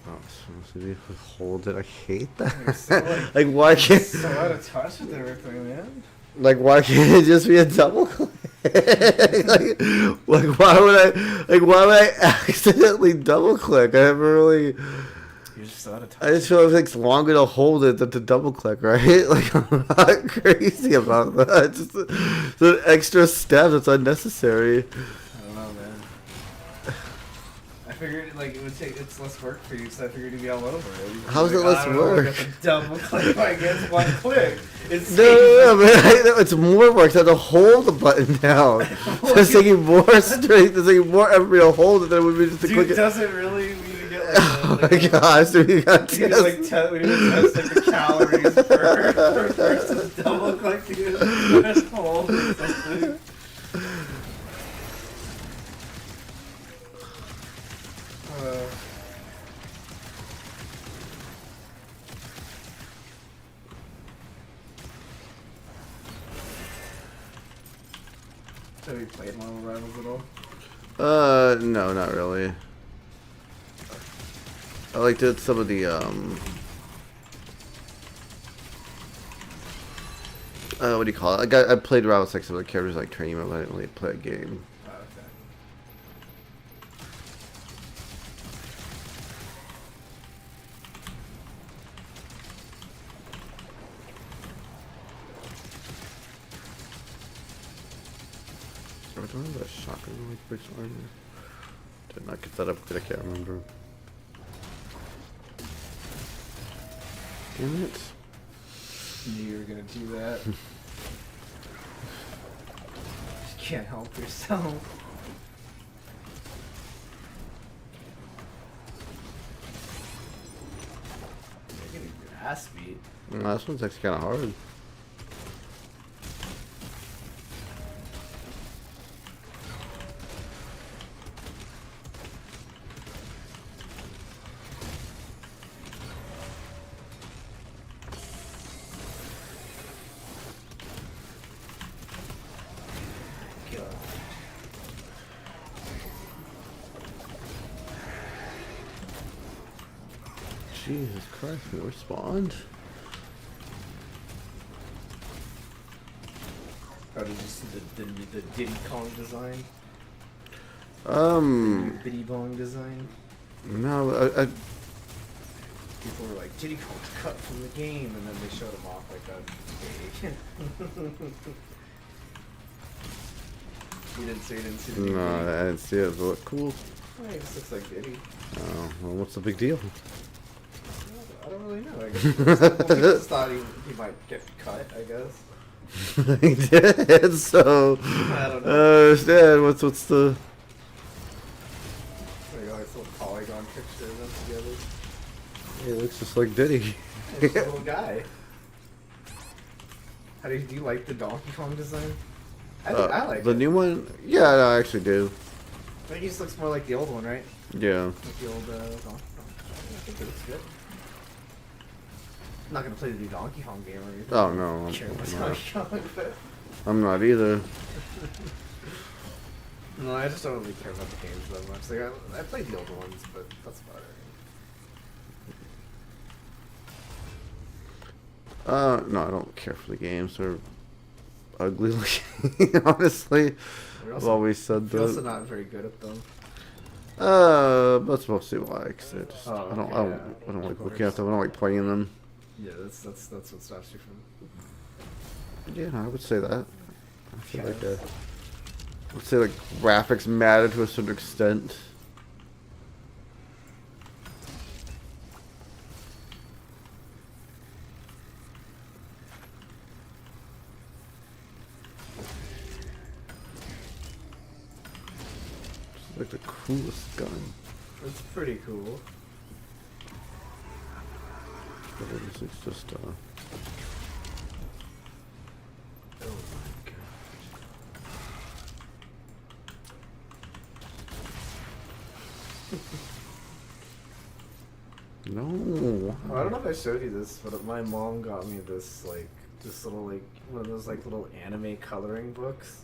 Oh, it's supposed to be hold it. I hate that. You're so, like, why can't. so out of touch with everything, man. Like, why can't it just be a double click? like, why would I accidentally double click? I never really. You're just out of I time. just feel like it takes longer to hold it than to double click, right? Like, I'm not crazy about that. It's just it's an extra step that's unnecessary. I don't know, man. I figured like it would take it's less work for you, so I figured you'd be all over it. How's it less work? I got the double click against one click. It's No, but it's more work to hold the button down. It's taking more strength, it's taking more effort to hold it than it would be just to Dude, click it. does it really? We need to get like, Oh my gosh, dude, we got we need to like we need to test like the calories per person double click to get it hold or something. Have you played Marvel Rivals at all? No, not really. I like did some of the what do you call it? I played around with like some of the characters like training mode, but I didn't really play a game. Oh, okay. Do I have a shotgun like bridge armor? Did not get that upgrade, I can't remember. Damn it. Knew you were gonna do that. You can't help yourself. You're getting your ass beat. This one's actually kind of hard. Jesus Christ, we respond. Oh, did you see the Diddy Kong design? Diddy Bong design? No, I People were like, Diddy Kong's cut from the game, and then they showed him off like that. You didn't see the no, video? I didn't see it. Does it look cool? Oh, he just looks like Diddy. Oh, well, what's the big deal? I don't really know. I guess people just thought he might get cut, I guess. He did, so I don't know. understand what's the There you go, this little polygon picture of them together. he looks just like Diddy. It's a little guy. Do you like the Donkey Kong design? I like the it. new one. Yeah, no, I actually do. I think he just looks more like the old one, right? Yeah. Like the old Donkey Kong. I think it looks good. I'm not gonna play the new Donkey Kong game or anything. Oh no, Care about I'm Donkey Kong, but I'm not either. no, I just don't really care about the games that much. Like I played the older ones, but that's about it. No, I don't care for the games. They're ugly looking, honestly. I've always said You're also that. not very good at them. That's mostly why, cause I just, Oh, I don't, okay, I don't, yeah. I don't like Of looking at course. them. I don't like playing them. Yeah, that's what stops you from. Yeah, I would say that. I feel Okay. like, I would say like graphics matter to a certain extent. It's like the coolest gun. It's pretty cool. But it's just Oh my god. no. Oh, I don't know if I showed you this, but my mom got me this little one of those little anime coloring books.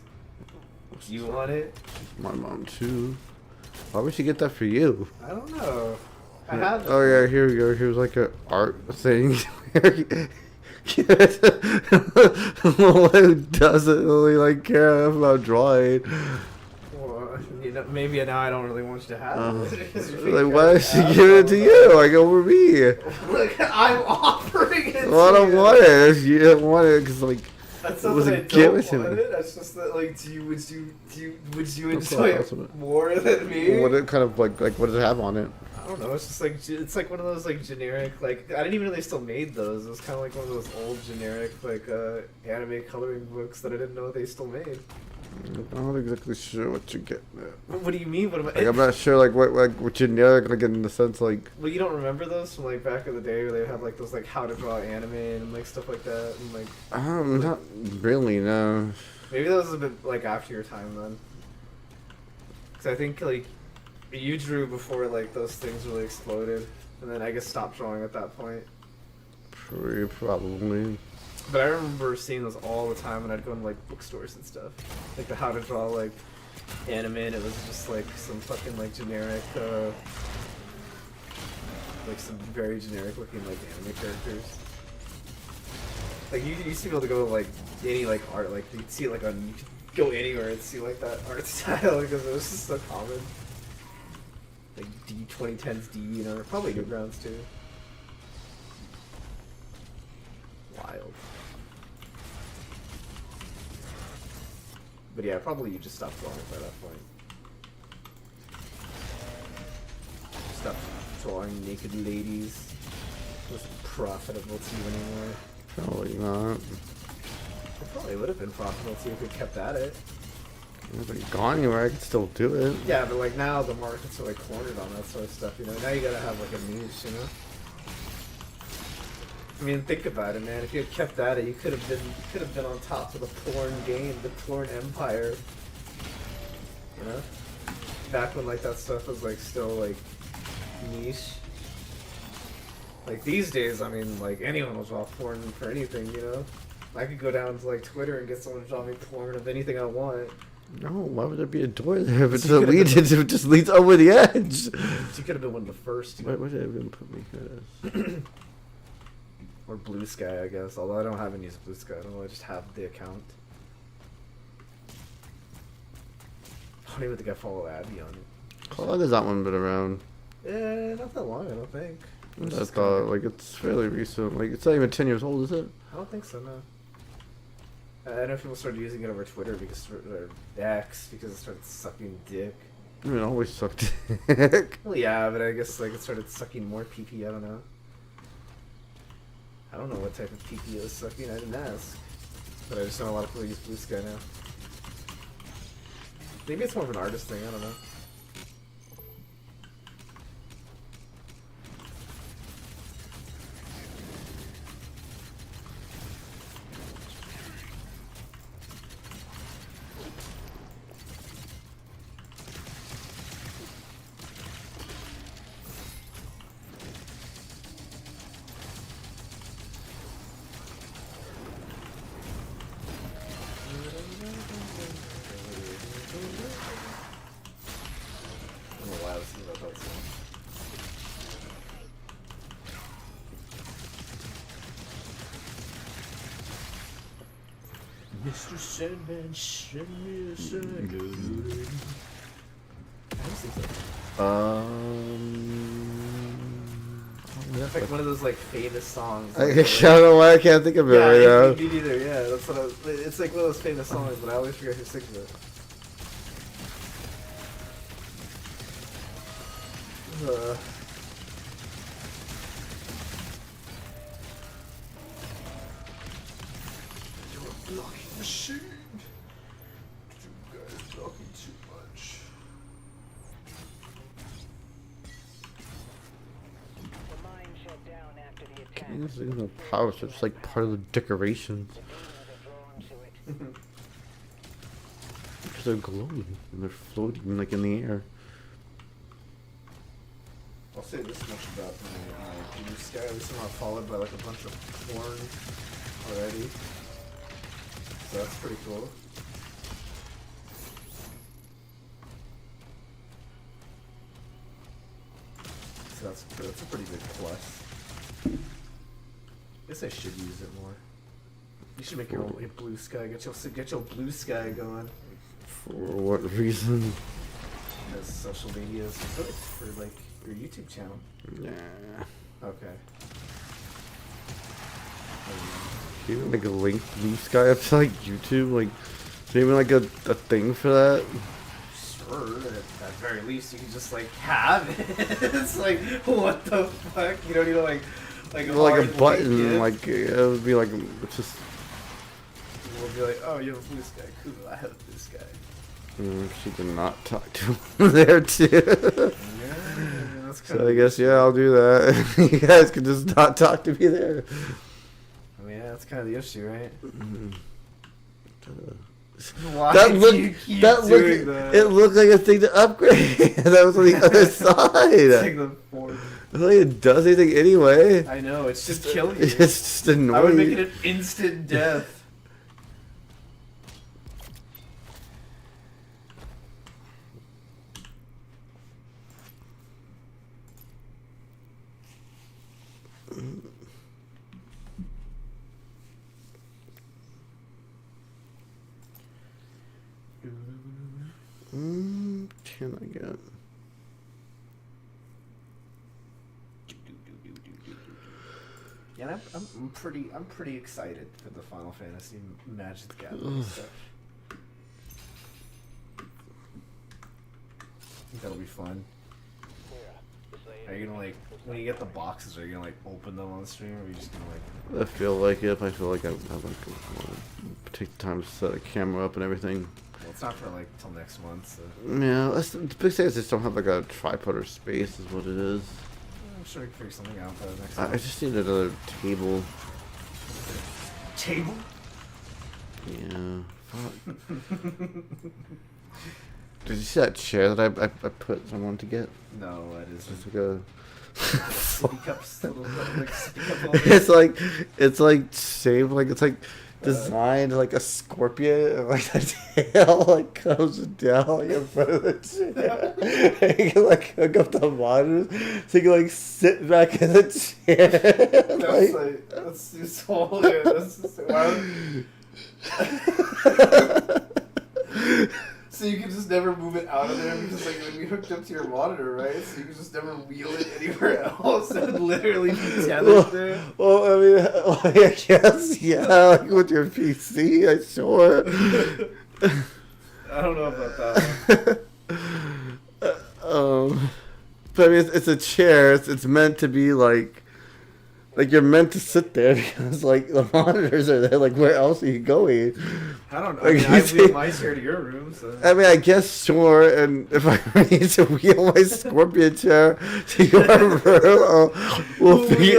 You want it? My mom too. Why would she get that for you? I don't know. I have. Oh yeah, here we go. Here's like a art thing. Who doesn't really like care about drawing? Well, you know, maybe now I don't really want you to have it. 'Cause you're Like, being why kind is she of giving it to you? asshole. Like, over me? Like, I'm offering it Well, I to don't you. want it. You didn't want it because, like, That's it not was that a I gift don't to want me. it. That's just that, like, would you That's enjoy awesome. it more than me? What it kind of like what does it have on it? I don't know. It's just like it's like one of those like generic like I didn't even know they still made those. It was kind of like one of those old generic like anime coloring books that I didn't know they still made. I'm not exactly sure what you get. What do you mean? What am I? Like, I'm not sure like what generic like in the sense like. Well, you don't remember those from like back in the day where they have like those like how to draw anime and like stuff like that and like. Not really, no. Maybe that was a bit like after your time then. Because I think like you drew before like those things really exploded, and then I guess stopped drawing at that point. Probably. But I remember seeing those all the time when I'd go into like bookstores and stuff, like the how to draw like anime, and it was just like some fucking like generic, like some very generic looking like anime characters. Like you used to be able to go to like any like art, like you'd see it like on, you could go anywhere and see like that art style because it was just so common. Like 2010's D, you know, or probably Newgrounds too. Wild. But yeah, probably you just stopped drawing by that point. Stopped drawing naked ladies. It wasn't profitable to you anymore. Probably not. It probably would have been profitable to you if you kept at it. If it gone anywhere, I could still do it. Yeah, but like now the market's so like cornered on that sort of stuff, you know. Now you gotta have like a niche, you know. I mean, think about it, man. If you had kept at it, you could have been on top of the porn game, the porn empire. You know, back when like that stuff was like still like niche. Like these days, I mean, like anyone will draw porn for anything, you know. I could go down to like Twitter and get someone to draw me porn of anything I want. No, why would there be a door there if it You just leads leads over the edge? You could have been one of the first. You know? Why would it even put me here? Or Blue Sky, I guess. Although I haven't used Blue Sky. I don't know. I just have the account. I don't even think I follow Abby on it. How long has that one been around? Yeah, not that long. I don't think. It's I just thought kinda- like it's fairly recent. Like it's not even 10 years old, is it? I don't think so. No. I know people started using it over Twitter because or X because it started sucking dick. I mean, it always sucked dick. Well, yeah, but I guess like it started sucking more PP. I don't know. I don't know what type of PP it was sucking. I didn't ask, but I just know a lot of people use Blue Sky now. Maybe it's more of an artist thing. I don't know. I don't know why I was thinking about that song. Mr. Sandman, send me a sandman. I just think so. It's like one of those like famous songs. I Like, don't know why I can't think of it right yeah, now. me neither. Yeah, that's what I was, it's like one of those famous songs, but I always forget who sings it. You're a blocking machine. You guys blocking too much. The mine shut down after the attack. These things are powers are just like part of the decorations. The demons are drawn to it. Because they're glowing and they're floating like in the air. I'll say this much about my Blue Sky. At least I'm not followed by like a bunch of porn already. So that's pretty cool. So that's a pretty big plus. guess I should use it more. You should make your own blue sky. Get your blue sky going. For what reason? As social media is good for like your YouTube channel. Nah. Okay. Can you make a link blue sky up to like YouTube? Like, maybe like a thing for that? Sure, at very least you can just like have it. It's like, what the fuck? You don't need to like Well, like a hard button, link it. like it would be like it's just. We'll be like, oh, you have a blue sky. Cool, I have a blue sky. She can not talk to him there too. Yeah, that's kind So I guess yeah, I'll do that. You guys can just not talk to me there. I mean, yeah, that's kind of the issue, right? Mm-hmm. Why That do looked. you keep That doing looked. that? It looked like a thing to upgrade. That was on the other Take side. them forward. I don't think it does anything anyway. I know, it's just killing you. It's just annoying. I would make it an instant death. Can I get? Yeah, I'm pretty excited for the Final Fantasy Magic the Gathering stuff. I think that'll be fun. Are you gonna like when you get the boxes? Are you gonna like open them on the stream, or are you just gonna like? I feel like it. I feel like I like want to take the time to set a camera up and everything. Well, it's not for like till next month. So. Yeah, that's, the big thing is just don't have like a tripod or space is what it is. I'm sure we can figure something out for the next I month. just need another table. Table? Yeah. Fuck. Did you see that chair that I put someone to get? No, that It's isn't. like a. Sippy cups, little like sippy cup holders. it's like shaped like it's like designed like a scorpion and like the tail like comes down like in front of the chair. And you can like hook up the monitors so you can like sit back in the chair. That's like that's just whole. Yeah, that's just So you can just never move it out of there because like it'll be hooked up to your monitor, right? So you can just never wheel it anywhere else and literally be tethered there. Well, I mean, I guess, yeah, like with your PC, I sure. I don't know about that one. But I mean, it's a chair. It's meant to be like you're meant to sit there because like the monitors are there. Like where else are you going? I don't know. Like, I mean, you I see- wheel my chair to your room, so. I mean, I guess sure. And if I need to wheel my scorpion chair to your room, we'll figure.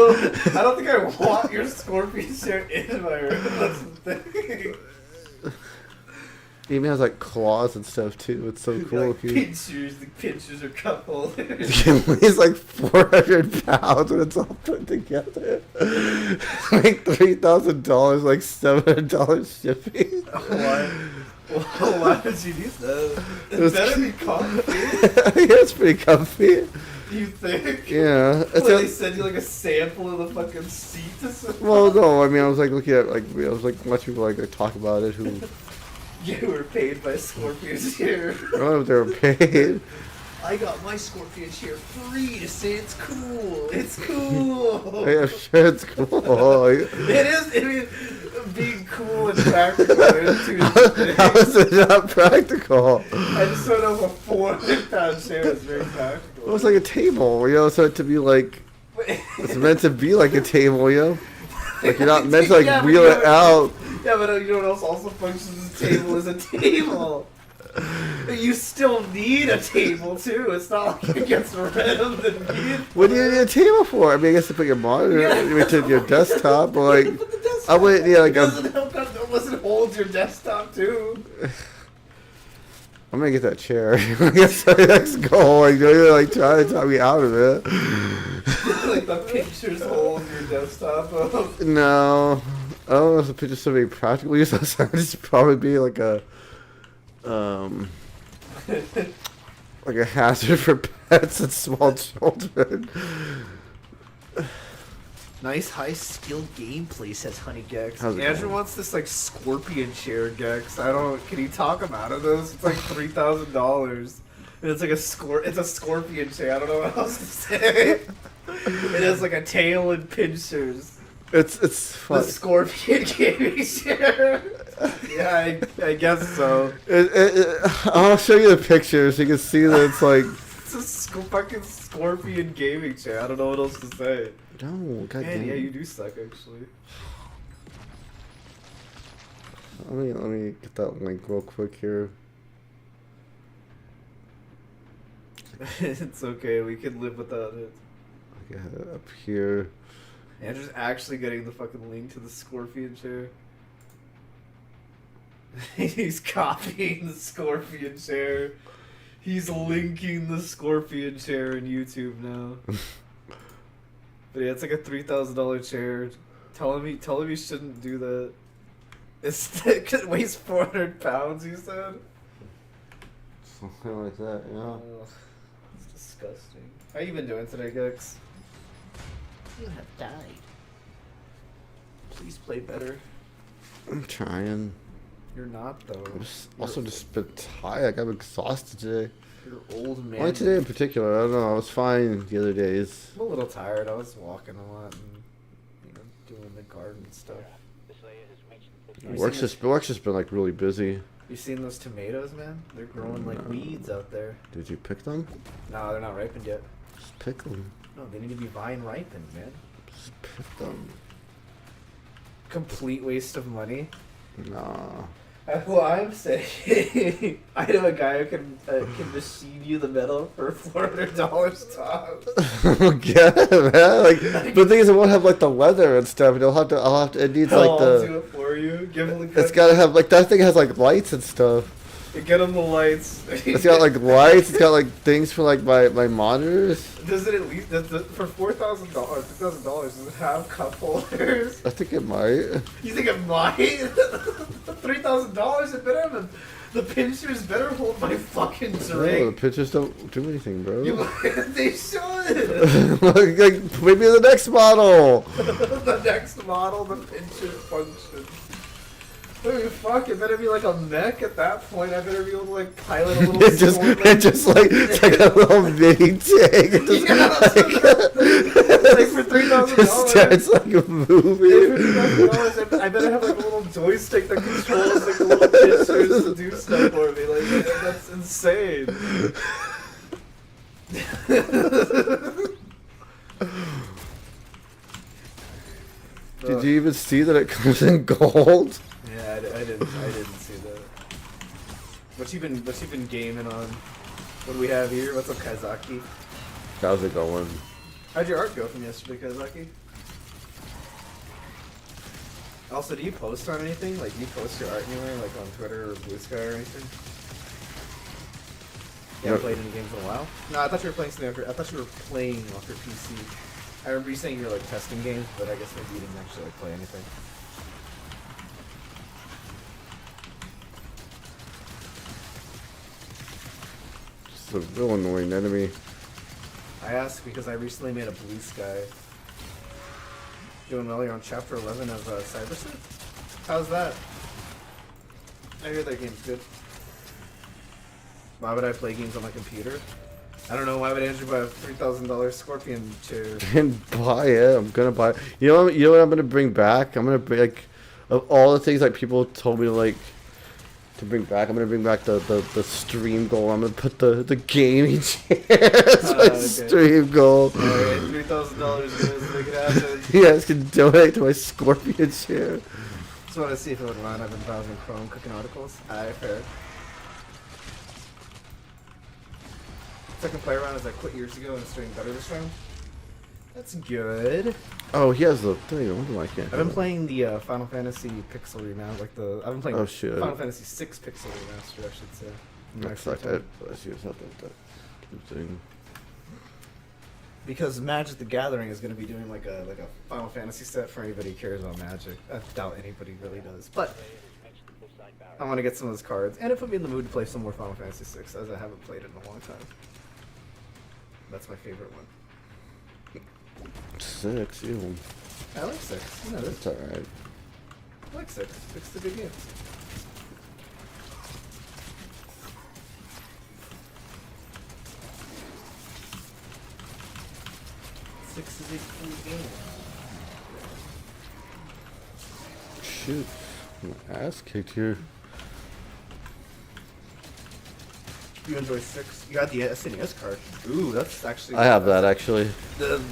I don't think I want your scorpion chair in my room. That's the thing. It even has like claws and stuff too. It's so cool. Like pinchers or cup holders. It weighs like 400 pounds when it's all put together. Like $3,000, like $700 shipping. Why would you do that? It was- It better be comfy. Yeah, it's pretty comfy. You think? Yeah. It's Well, they a, send you like a sample of the fucking seat to sit well, no, I mean, I was like looking at like I was like watching people like talk about it who You were paid by Scorpions here. I don't know if they were paid. I got my Scorpion chair free to say it's cool. It's cool. Yeah, sure, it's cool. It is. I mean, being cool and practical are two different things. How is it not practical? I just don't know if a 400-pound chair is very practical. It was like a table, you know, so to be like it's meant to be like a table, you know. Like you're not meant to like Yeah, but wheel you it know- out. Yeah, but you know what else also functions as a table as a table? You still need a table too. It's not like it gets rid of the need. What do you need a table for? I mean, I guess to put your monitor, Yeah. maybe to your desktop, but like, Put the desktop. I wouldn't need like It a. doesn't help that it hold your desktop too. I'm gonna get that chair. I guess my next goal. Like, you're like trying to talk me out of it. Like the pictures hold your desktop up. No, I don't know if the picture's so very practical use. It's just probably be like a, like a hazard for pets and small children. Nice high skill gameplay, says Honey Gex. How's it Andrew going? wants this like scorpion chair, Gex. I don't. Can you talk him out of this? It's like $3,000, and it's like It's a scorpion chair. I don't know what else to say. It has like a tail and pincers. It's fun. The scorpion gaming chair. Yeah, I guess so. I'll show you the picture so you can see that it's like. It's a fucking scorpion gaming chair. I don't know what else to say. No, goddamn. Man, yeah, you do suck actually. Let me get that link real quick here. It's okay. We can live without it. I got it up here. Andrew's actually getting the fucking link to the scorpion chair. He's copying the scorpion chair. He's linking the scorpion chair in YouTube now. But yeah, it's like a $3,000 chair. Tell him he shouldn't do that. It weighs 400 pounds, you said? Something like that, yeah. Oh, it's disgusting. How you been doing today, Gex? You have died. Please play better. I'm trying. You're not, though. I'm also just been tired. I'm exhausted today. You're old man. Only today in particular. I don't know. I was fine the other days. I'm a little tired. I was walking a lot and doing the garden stuff. Work's just been like really busy. You seen those tomatoes, man? They're growing like weeds out there. Did you pick them? No, they're not ripened yet. Just pick them. No, they need to be vine ripened, man. Just pick them. Complete waste of money. Nah. Well, I'm saying, I know a guy who can machine you the metal for $400 tops. Yeah, man. Like, but the thing is, it won't have like the leather and stuff. I'll have to. It needs like I'll the. do it for you. Give him the. It's gotta have like that thing has like lights and stuff. Get him the lights. It's got like lights. It's got like things for like my monitors. Does it at least for $4,000, $2,000? Does it have cup holders? I think it might. You think it might? $3,000? It better have the pinchers better hold my fucking No, the drink. pictures don't do anything, bro. They should. like maybe the next model. The next model, the pincher function. Dude, fuck, it better be like a mech at that point. I better be able to like pilot a little It just like it's like a little mini tank. It just, like for $3,000. Just starts like moving. I better have like a little joystick that controls like the little pictures to do stuff for me. Like that's insane. Did you even see that it comes in gold? Yeah, I didn't see that. What you been gaming on? What do we have here? What's up, Kazaki? How's it going? How'd your art go from yesterday, Kazaki? Also, do you post on anything? Like, do you post your art anywhere, like on Twitter or Blue Sky or anything? You haven't played any games in a while? No, I thought you were playing something off I thought you were playing off your PC. I remember you saying you were like testing games, but I guess maybe you didn't actually like play anything. Just a real annoying enemy. I asked because I recently made a Blue Sky. Doing well, you're on chapter 11 of Cyberset? How's that? I hear that game's good. Why would I play games on my computer? I don't know, why would Andrew buy a $3,000 Scorpion chair? And buy it. I'm gonna buy it. You know what I'm gonna bring back? I'm gonna bring like of all the things like people told me to bring back. I'm gonna bring back the stream goal. I'm gonna put the gaming chair as my stream goal. Alright, $3,000 guys, make it happen. You guys can donate to my Scorpion chair. Just want to see if it would run. I've been browsing Chrome, cooking articles. Alright, fair. Second play around is I quit years ago and it's doing better this round. That's good. Oh, he has the thing. What do I can't? I've been playing the Final Fantasy Pixel Remaster, I've been playing Oh, shit. Final Fantasy 6 Pixel Remaster, I should say. That's like that. I see it's not that thing. Because Magic the Gathering is going to be doing like a Final Fantasy set for anybody who cares about Magic. I doubt anybody really does, but I want to get some of those cards, and it put me in the mood to play some more Final Fantasy 6, as I haven't played it in a long time. That's my favorite one. 6, ew. I like 6. You know this. It's alright. I like 6. 6 is a good game. Six is a cool game. Shoot. My ass kicked here. You enjoy 6? You got the SNES card. Ooh, that's actually. I have that actually.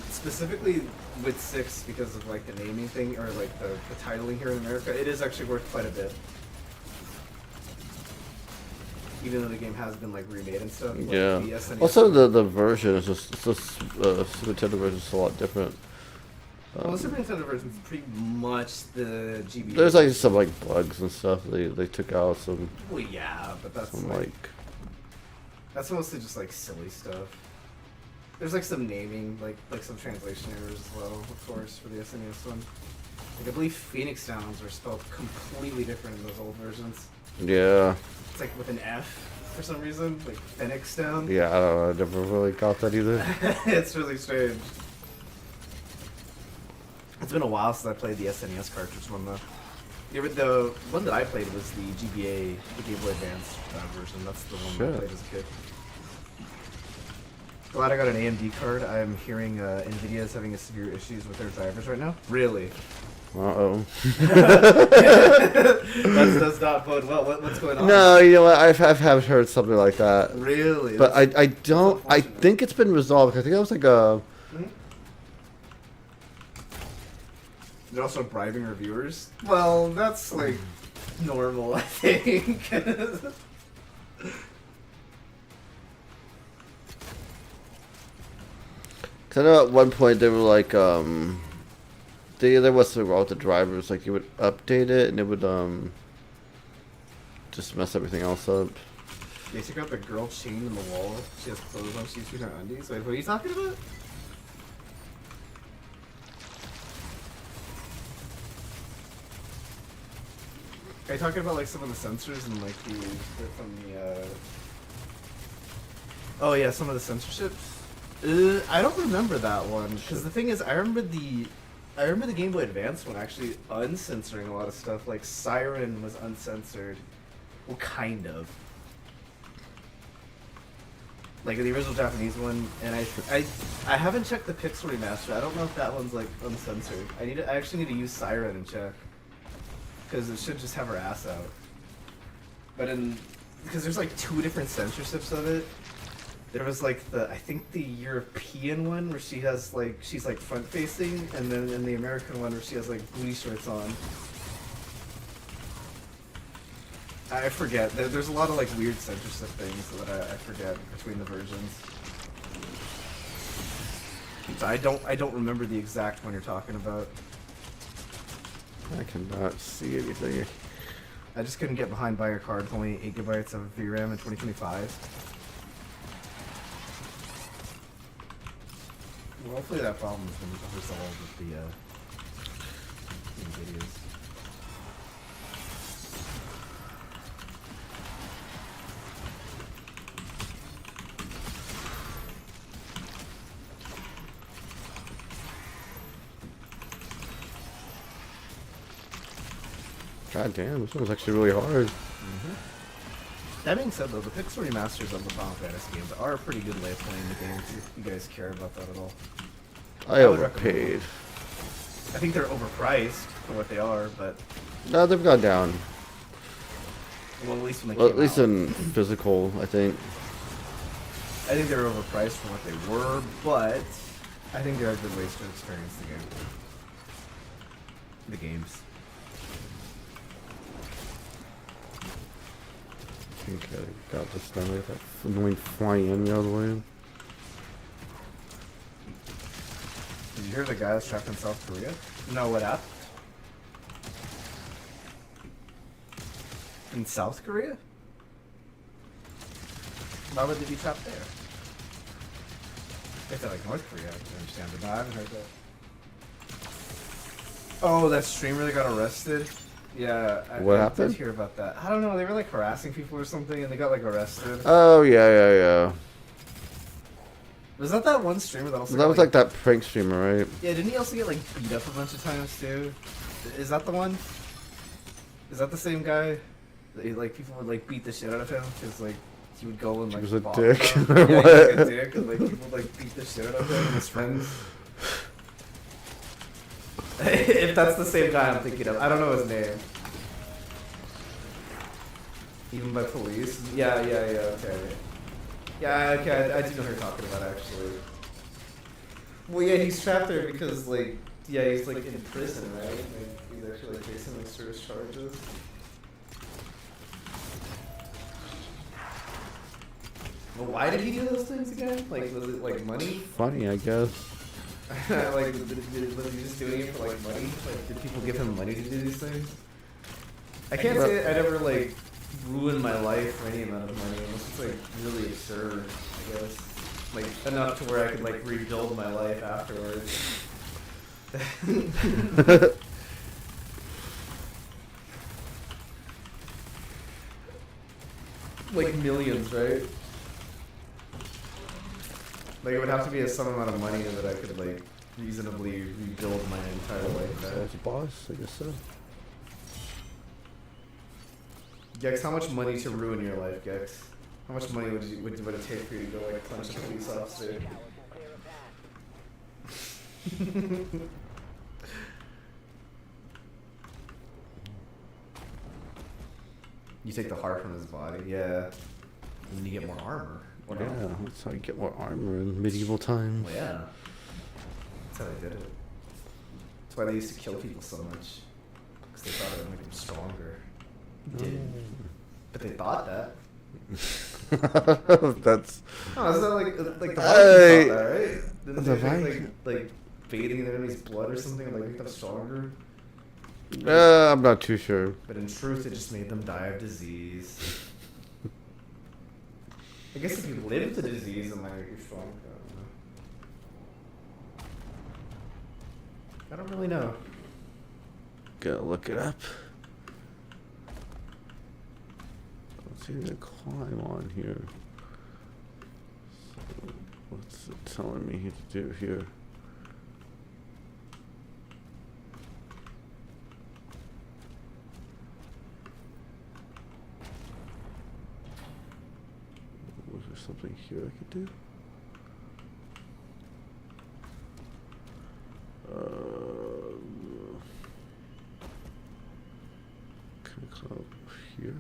Specifically with 6 because of like the naming thing or like the titling here in America, it is actually worth quite a bit. Even though the game has been like remade and stuff. Like Yeah. The SNES Also, the version is just the Super Nintendo version is a lot different. Well, the Super Nintendo version is pretty much the GBA. There's like some like bugs and stuff. They took out some. Well, yeah, but that's Some like like. that's mostly just like silly stuff. There's like some naming, like some translation errors as well, of course, for the SNES one. Like I believe Phoenix Downs are spelled completely different in those old versions. Yeah. It's like with an F for some reason, like Phoenix Down. Yeah, I don't know. I never really got that either. It's really strange. It's been a while since I played the SNES cartridge one though. The one that I played was the GBA, the Game Boy Advance version. That's the one that I Shit. played as a kid. Glad I got an AMD card. I'm hearing Nvidia is having severe issues with their drivers right now. Really? Uh-oh. That does not bode well. What's going on? No, you know what? I have heard something like that. Really? But That's- I don't. I unfortunate. think it's been resolved. I think that was like a. Mhm. They're also bribing reviewers. Well, that's like normal, I think. Cause I know at one point they were like, there was something wrong with the drivers. Like you would update it and it would just mess everything else up. They took out the girl chained in the wall. She has clothes on. She's wearing her undies. Wait, what are you talking about? Are you talking about like some of the censors and like from the Oh yeah, some of the censorship. I don't remember that one because the thing is, I remember the Game Boy Advance one actually uncensoring a lot of stuff. Like Siren was uncensored, well, kind of. Like the original Japanese one, and I haven't checked the Pixel remaster. I don't know if that one's like uncensored. I actually need to use Siren and check because it should just have her ass out. But because there's like 2 different censorships of it. There was like I think the European one where she's like front facing, and then in the American one where she has like booty shorts on. I forget. There's a lot of like weird censorship things that I forget between the versions. So I don't remember the exact one you're talking about. I cannot see anything. I just couldn't get behind buying a card with only 8 GB of VRAM in 2025. Well, hopefully that problem has been resolved with the videos. God damn, this one's actually really hard. That being said, though, the Pixel remasters of the Final Fantasy games are a pretty good way of playing the game. If you guys care about that at all, I would recommend overpaid. them. I think they're overpriced for what they are, but No, they've gone down. well, at least when they Well, came at least out. in physical, I think. I think they're overpriced for what they were, but I think there are good ways to experience the game. The games. Okay, got this done. Look at that annoying flying enemy out of the way. Did you hear the guy that's trapped in South Korea? No, what happened? In South Korea? Why would they be trapped there? If they're like North Korea, I can understand, but no, I haven't heard that. Oh, that streamer that got arrested? Yeah, What I happened? did hear about that. I don't know, they were like harassing people or something and they got like arrested. Oh, yeah. Was that one streamer that also? That got, was like that prank streamer, right? Yeah, didn't he also get like beat up a bunch of times too? Is that the one? Is that the same guy? That he, like people would like beat the shit out of him because like he would go and like. was a bop dick, them. or Yeah, he was what? like a dick, and like people would like beat the shit out of him and his friends. If that's the same guy I'm thinking of, I don't know his name. Even by police? Yeah, okay. Yeah, okay, I do know who you're talking about, actually. Well, yeah, he's trapped there because, like, yeah, he's, like, in prison, right? Like, he's actually, like, facing, like, serious charges. Well, why did he do those things again? Like, was it, like, money? Funny, I guess. Like, was he just doing it for, like, money? Like, did people give him money to do these things? I can't say I'd ever, like, ruin my life for any amount of money unless it's, like, really absurd, I guess. Like, enough to where I could, like, rebuild my life afterwards. Like, millions, right? Like, it would have to be some amount of money that I could, like, reasonably rebuild my entire life. That's a boss, I guess so. Gex, how much money to ruin your life, Gex? How much money would it take for you to go, like, punch a police officer? You take the heart from his body, yeah. And then you get more armor. Or Yeah, not? that's how you get more armor in medieval times. Well, yeah. That's how they did it. That's why they used to kill people so much. Because they thought it would make them stronger. It didn't. But they thought that. That's. Oh, is that like the Vikings thought that, right? Didn't The they think, Vikings? like bathing in the enemy's blood or something would like make them stronger? I'm not too sure. But in truth, it just made them die of disease. I guess if you live the disease, it might make you stronger. I don't really know. Gotta look it up. Let's see the climb on here. So what's it telling me to do here? Was there something here I could do? Can I climb up here?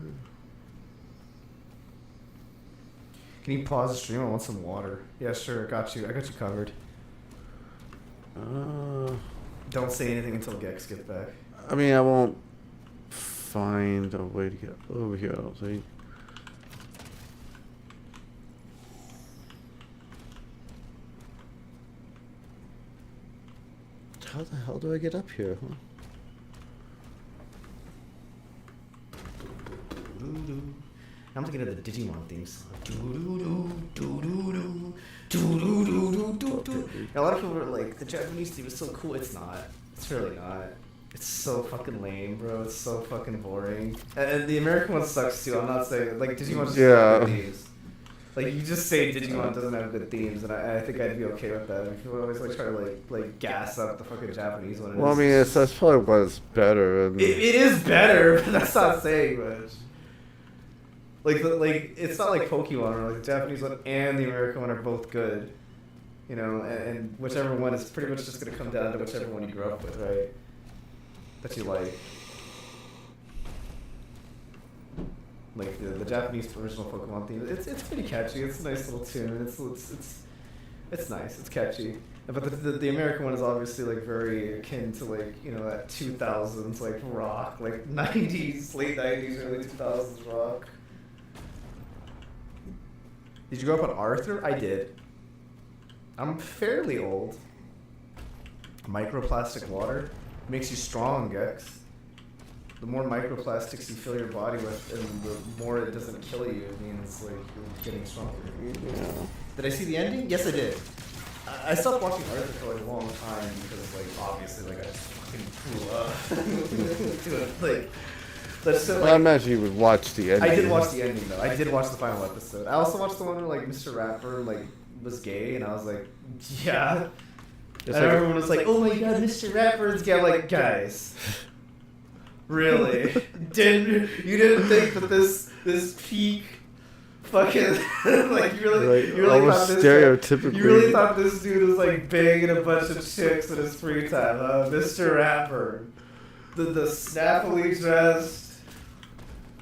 Can you pause the stream? I want some water. Yeah, sure. Got you. I got you covered. Don't say anything until Gex gets back. I mean, I won't find a way to get over here, I don't think. How the hell do I get up here, huh? I'm thinking of the Digimon themes. A lot of people are like, the Japanese theme is so cool. It's not. It's really not. It's so fucking lame, bro. It's so fucking boring. And the American one sucks too. I'm not saying like Digimon just have good themes. Like you just say Digimon doesn't have good themes, and I think I'd be okay with that. If people always like try to like gas up the fucking Japanese one. Well, I mean, that's probably what's better. And it is better, but that's not saying much. Like it's not like Pokemon or like the Japanese one and the American one are both good, you know, and whichever one is pretty much just gonna come down to whichever one you grew up with, right? That you like. Like the Japanese original Pokemon theme, it's pretty catchy. It's a nice little tune. It's nice. It's catchy. But the American one is obviously like very akin to like, you know, that 2000s like rock, like 90s, late 90s, early 2000s rock. Did you grow up on Arthur? I did. I'm fairly old. Microplastic water makes you strong, Gex. The more microplastics you fill your body with, and the more it doesn't kill you, it means like you're getting stronger. yeah. Did I see the ending? Yes, I did. I stopped watching Arthur for like a long time because, like, obviously, like I fucking grew up. Like, that's so. Well, Like, I imagine you would watch the ending. I did watch the ending though. I did watch the final episode. I also watched the one where like Mr. Ratburn like was gay, and I was like, yeah. It's And like- everyone was like, oh my god, Mr. Rapper is gay. I'm like, guys, really? You didn't think that this peak fucking like you really almost thought this stereotypically. you really thought this dude was like banging a bunch of chicks in his free time, Mr. Rapper, the snappily dressed,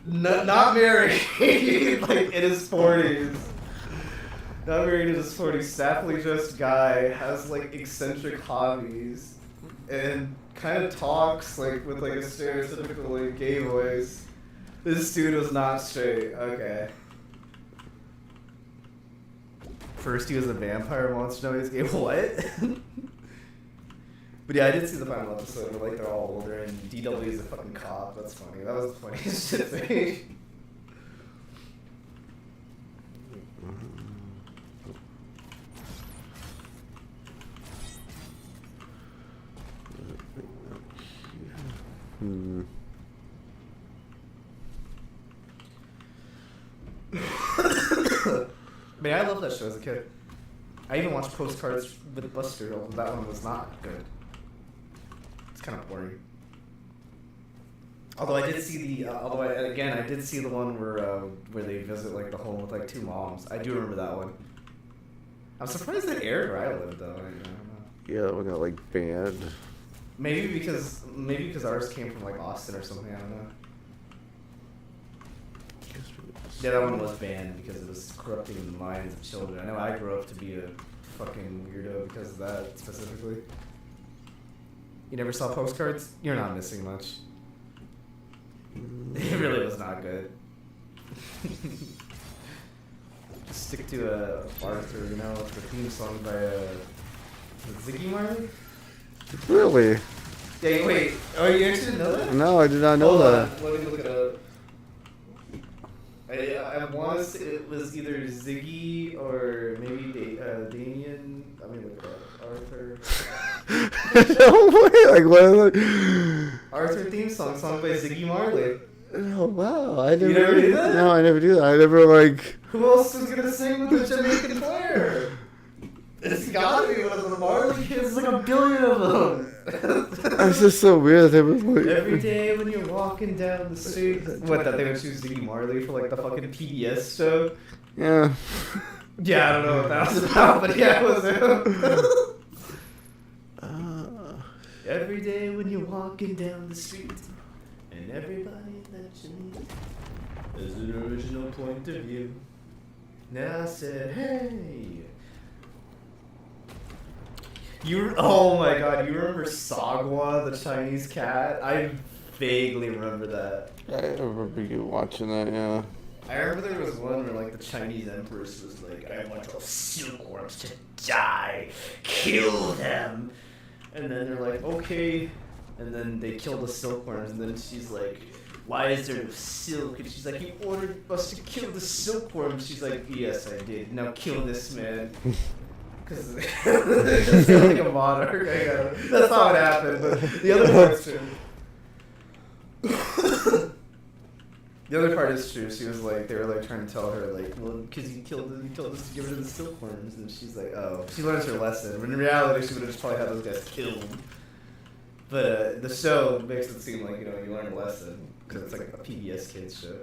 not married, like in his 40s. Not married in his 40s, snappily dressed guy, has like eccentric hobbies, and kind of talks like with like a stereotypical like gay voice. This dude was not straight. Okay. First he was a vampire, wants to know he's gay. What? But yeah, I did see the final episode where like they're all older and DW is a fucking cop. That's funny. That was the funniest shit to me. Man, I love that show as a kid. I even watched Postcards with Buster, although that one was not good. It's kind of boring. Although I did see the, I did see the one where they visit like the home with like two moms. I do remember that one. I'm surprised it aired where I lived though. I don't know. Yeah, that one got like banned. Maybe because ours came from like Austin or something. I don't know. Yeah, that one was banned because it was corrupting the minds of children. I know I grew up to be a fucking weirdo because of that specifically. You never saw Postcards? You're not missing much. It really was not good. Just stick to Arthur, you know, the theme song by Ziggy Marley? Really? Yeah, wait. Oh, you actually didn't know that? No, I did not know Hold that. on, let me look it up. I want to say it was either Ziggy or maybe Damien. I mean, look it up. Arthur. No way! Like what? Arthur theme song by Ziggy Marley. Oh wow! I never. You never do that? No, I never do that. I never like. Who else is gonna sing with the Jamaican player? It's gotta be one of the Marley kids. There's like a billion of them. It's just so weird that they were like. Every day when you're walking down the street. What, that they would choose Ziggy Marley for like the fucking PBS show? Yeah. Yeah, I don't know what that was about, but yeah, it was him. Every day when you're walking down the street, and everybody that you meet has an original point of view. Now I said, hey. Oh my god, you remember Sagwa, the Chinese cat? I vaguely remember that. I remember you watching that. Yeah. I remember there was one where like the Chinese empress was like, I want all silkworms to die, kill them. And then they're like, okay. And then they kill the silkworms, and then she's like, why is there no silk? And she's like, you ordered us to kill the silkworms. She's like, yes, I did. Now kill this man. Because it's like a monarch. That's how it happened. But the other part's true. The other part is true. She was like, they were like trying to tell her like, well, because you told us to give her the silkworms, and she's like, oh, she learns her lesson. When in reality, she would have just probably had those guys killed. But the show makes it seem like, you know, you learn a lesson because it's like a PBS kids show.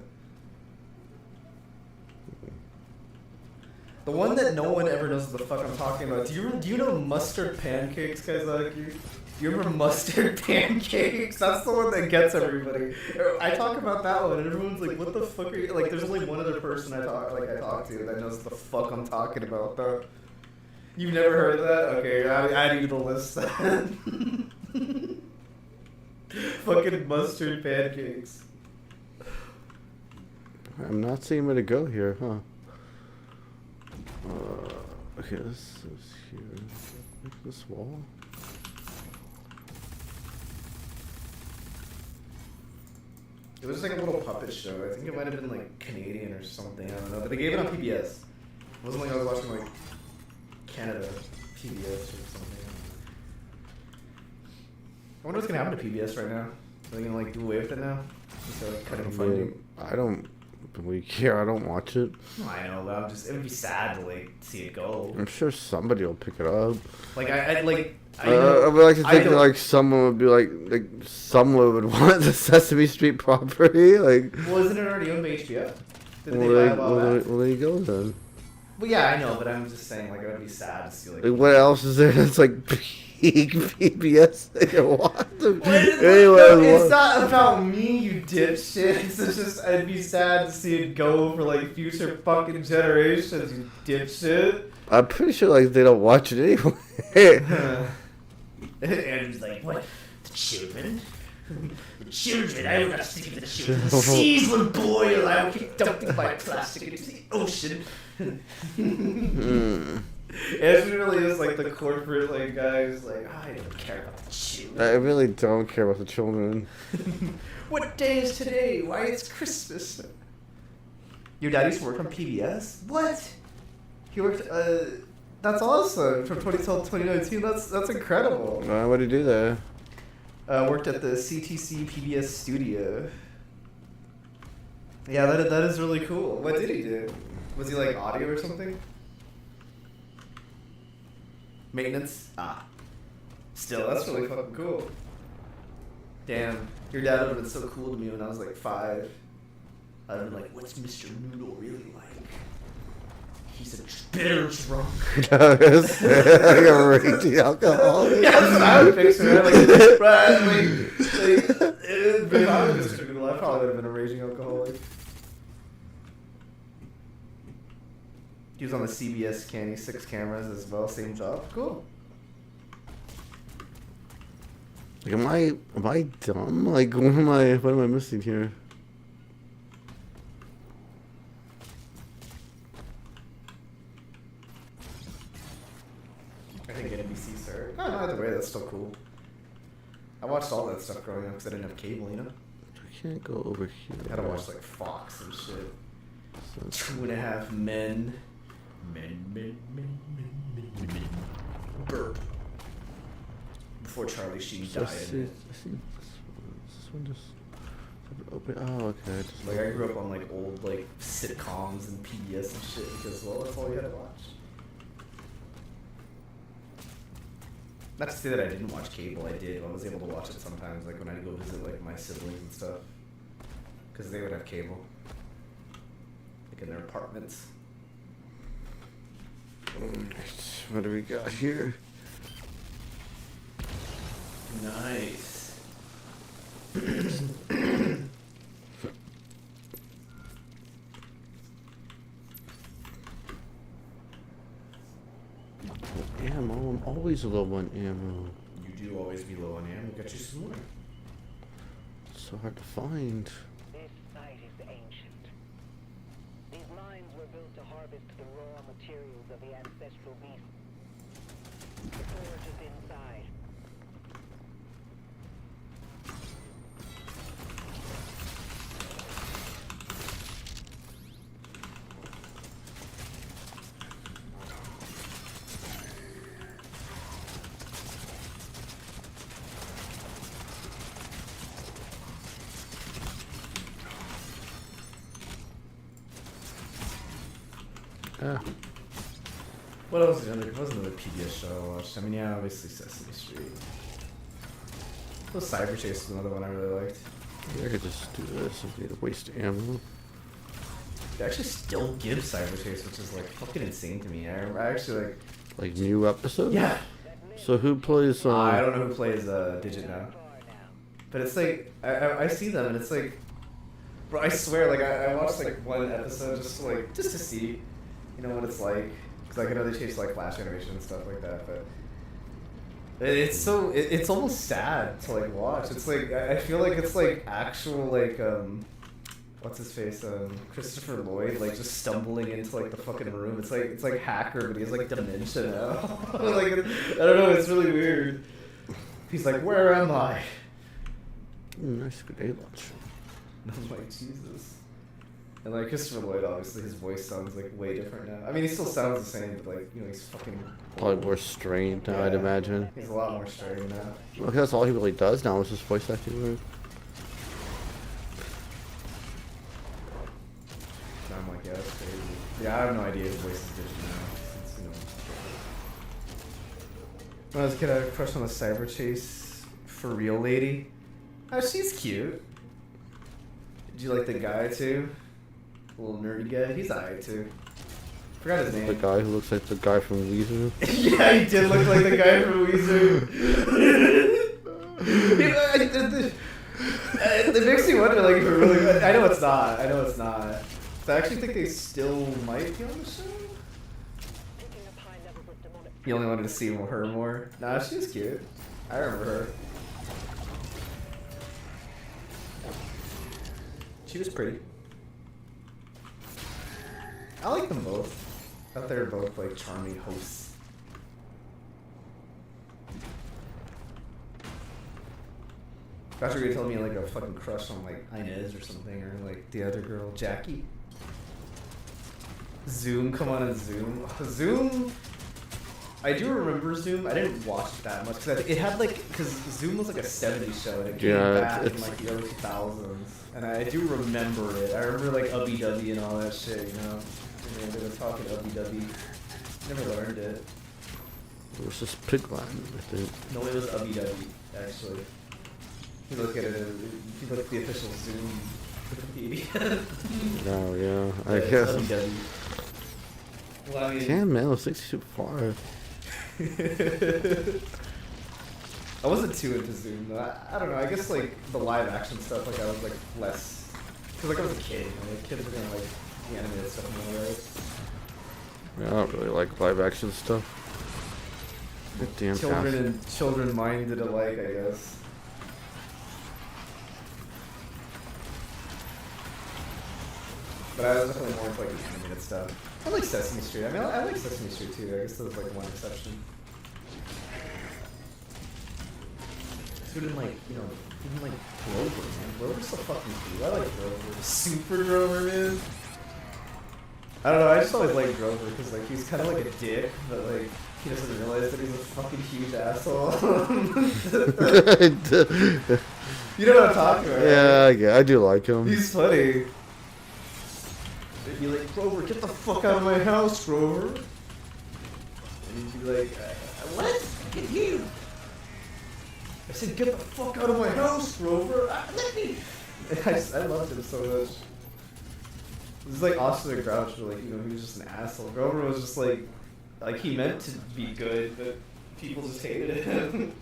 The one that no one ever knows what the fuck I'm talking about. Do you know mustard pancakes, guys? Like you? Do you remember mustard pancakes? That's the one that gets everybody. I talk about that one, and everyone's like, "What the fuck are you?" Like, there's only one other person I talk to that knows the fuck I'm talking about. Though, you've never heard of that? Okay, add you to the list then. Fucking mustard pancakes. I'm not seeing where to go here, huh? Okay, this is here. This wall. It was like a little puppet show. I think it might have been like Canadian or something. I don't know. But they gave it on PBS. It wasn't like I was watching like Canada PBS or something. I wonder what's gonna happen to PBS right now. Are they gonna like do away with it now? Instead of like cutting funding? I don't week. Yeah, I don't watch it. I know, but it would be sad to like see it go. I'm sure somebody will pick it up. Like I I would like to think that, like someone would be like someone would want the Sesame Street property. Like, well, isn't it already owned by HBO? Did well, they buy a while back? there you go then. Well, yeah, I know, but I'm just saying, like, it would be sad to see, like... Like, what else is there that's like peak PBS that you want? It's not about me, you dipshit. It's just, I'd be sad to see it go for, like, future fucking generations, you dipshit. I'm pretty sure, like, they don't watch it anyway. Andrew's like, what? The children? The children? I would not stick with the children. The seas will boil. I will keep dumping my plastic into the ocean. Andrew really is like the corporate like guy who's like, I don't care about the children. I really don't care about the children. What day is today? Why, it's Christmas. Your dad used to work on PBS? What? He worked, that's awesome. From 2012 to 2019, that's incredible. What did he do there? Worked at the CTC PBS studio. Yeah, that is really cool. What did he do? Was he like audio or something? Maintenance? Ah. Still, that's really fucking cool. Damn, your dad would have been so cool to me when I was like 5. I'd have been like, what's Mr. Noodle really like? He's a bitter drunk. Like a raging alcoholic. Yeah, that's what I would picture. Like, right, if I was Mr. Noodle, I probably would have been a raging alcoholic. He was on the CBS Canny 6 cameras as well, same job. Cool. Like, am I dumb? Like, what am I missing here? I think NBC started. No, either way, that's still cool. I watched all that stuff growing up because I didn't have cable, you know? I can't go over here. I had to watch like Fox and shit. 2.5 Men. Men. Burp. Before Charlie Sheen died. I see this one just open. Oh, okay. Like I grew up on like old like sitcoms and PBS and shit because well that's all you had to watch. Not to say that I didn't watch cable, I did. I was able to watch it sometimes, like when I'd go visit like my siblings and stuff, because they would have cable, like in their apartments. What do we got here? Nice. Ammo. I'm always low on ammo. You do always be low on ammo. Got you some more. It's so hard to find. This site is ancient. These mines were built to harvest the raw materials of the ancestral beast. The forge is inside. Ah. What else is there? What was another PBS show I watched? I mean, yeah, obviously Sesame Street. Cyber Chase was another one I really liked. I could just do this if need to waste ammo. They actually still give Cyber Chase, which is like fucking insane to me. I actually Like new episodes? yeah. So who plays? I don't know who plays Digit now, but it's like I see them and it's like, bro, I swear, like I watched like one episode just to see, you know what it's like, because like I know they chase like Flash animation and stuff like that, but it's so it's almost sad to like watch. It's like I feel like it's like actual like what's his face Christopher Lloyd like just stumbling into like the fucking room. It's like Hacker, but he has like dementia now. Like I don't know, it's really weird. He's like, where am I? Nice grenade launcher. And I'm like, Jesus. And like Christopher Lloyd, obviously his voice sounds like way different now. I mean, he still sounds the same, but like, you know, he's fucking Probably more strained now, I'd Yeah. imagine. He's a lot more strained now. Well, that's all he really does now is just voice acting. Right? Yeah, I have no idea his voice is different now. Since, you know. When I was a kid, I had a crush on a Cyber Chase for real lady. Oh, she's cute. Did you like the guy too? The little nerdy guy? He's alright too. Forgot his name. The guy who looks like the guy from Weezer. Yeah, he did look like the guy from Weezer. It makes me wonder, like, if it really. I know it's not. I know it's not. So I actually think they still might be on the show. Picking up high levels of demonic. You only wanted to see her more. Nah, she was cute. I remember her. She was pretty. I like them both. I thought they were both like charming hosts. I thought you were gonna tell me like a fucking crush on like Inez or something, or like the other girl, Jackie. Zoom, come on and Zoom. Zoom. I do remember Zoom. I didn't watch it that much because it had like because Zoom was like a '70s show and it came back in like the early 2000s, and I do remember it. I remember like Ubby Dubby and all that shit, you know. And they were talking Ubby Dubby. Never learned it. It was just Pigline, I think. No, it was Ubby Dubby actually. If you look at it, if you look at the official Zoom Wikipedia. Oh yeah, I It's guess. Ubby Dubby. Well, I mean, Damn man, it was 62 far. I wasn't too into Zoom though. I don't know. I guess like the live action stuff, like I was like less, cause like I was a kid. You know, like, kids were gonna like the animated stuff more, right? Yeah, I don't really like live action stuff. Good damn Children pass. and children minded alike, I guess. But I was definitely more into like the animated stuff. I like Sesame Street. I mean, I like Sesame Street too. I guess there was like one exception. Who didn't like, you know, who didn't like Grover, man? Grover's so fucking cool. I like Grover. Super Grover, man. I don't know, I just always liked Grover because like he's kind of like a dick, but like he doesn't realize that he's a fucking huge asshole. You know what I'm talking about? Yeah, I do like him. He's funny. They'd be like, Grover, get the fuck out of my house, Grover. And he'd be like, what? Get you. I said, get the fuck out of my house, Grover. Let me. I loved him so much. This is like Oscar the Grouch, where like, you know, he was just an asshole. Grover was just like he meant to be good, but people just hated him.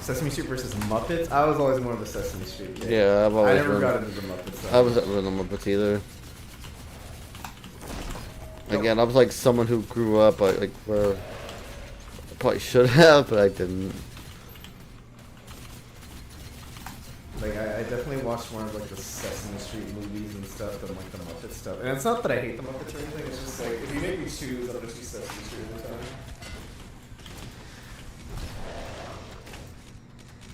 Sesame Street versus Muppets? I was always more of a Sesame Street kid. Yeah, I've always I never been. got into the Muppets. I wasn't really in the Muppets either. Again, I was like someone who grew up like where I probably should have, but I didn't. Like I definitely watched more of like the Sesame Street movies and stuff than like the Muppet stuff. And it's not that I hate the Muppets or anything. It's just like if you make me choose, I'll just do Sesame Street all the time.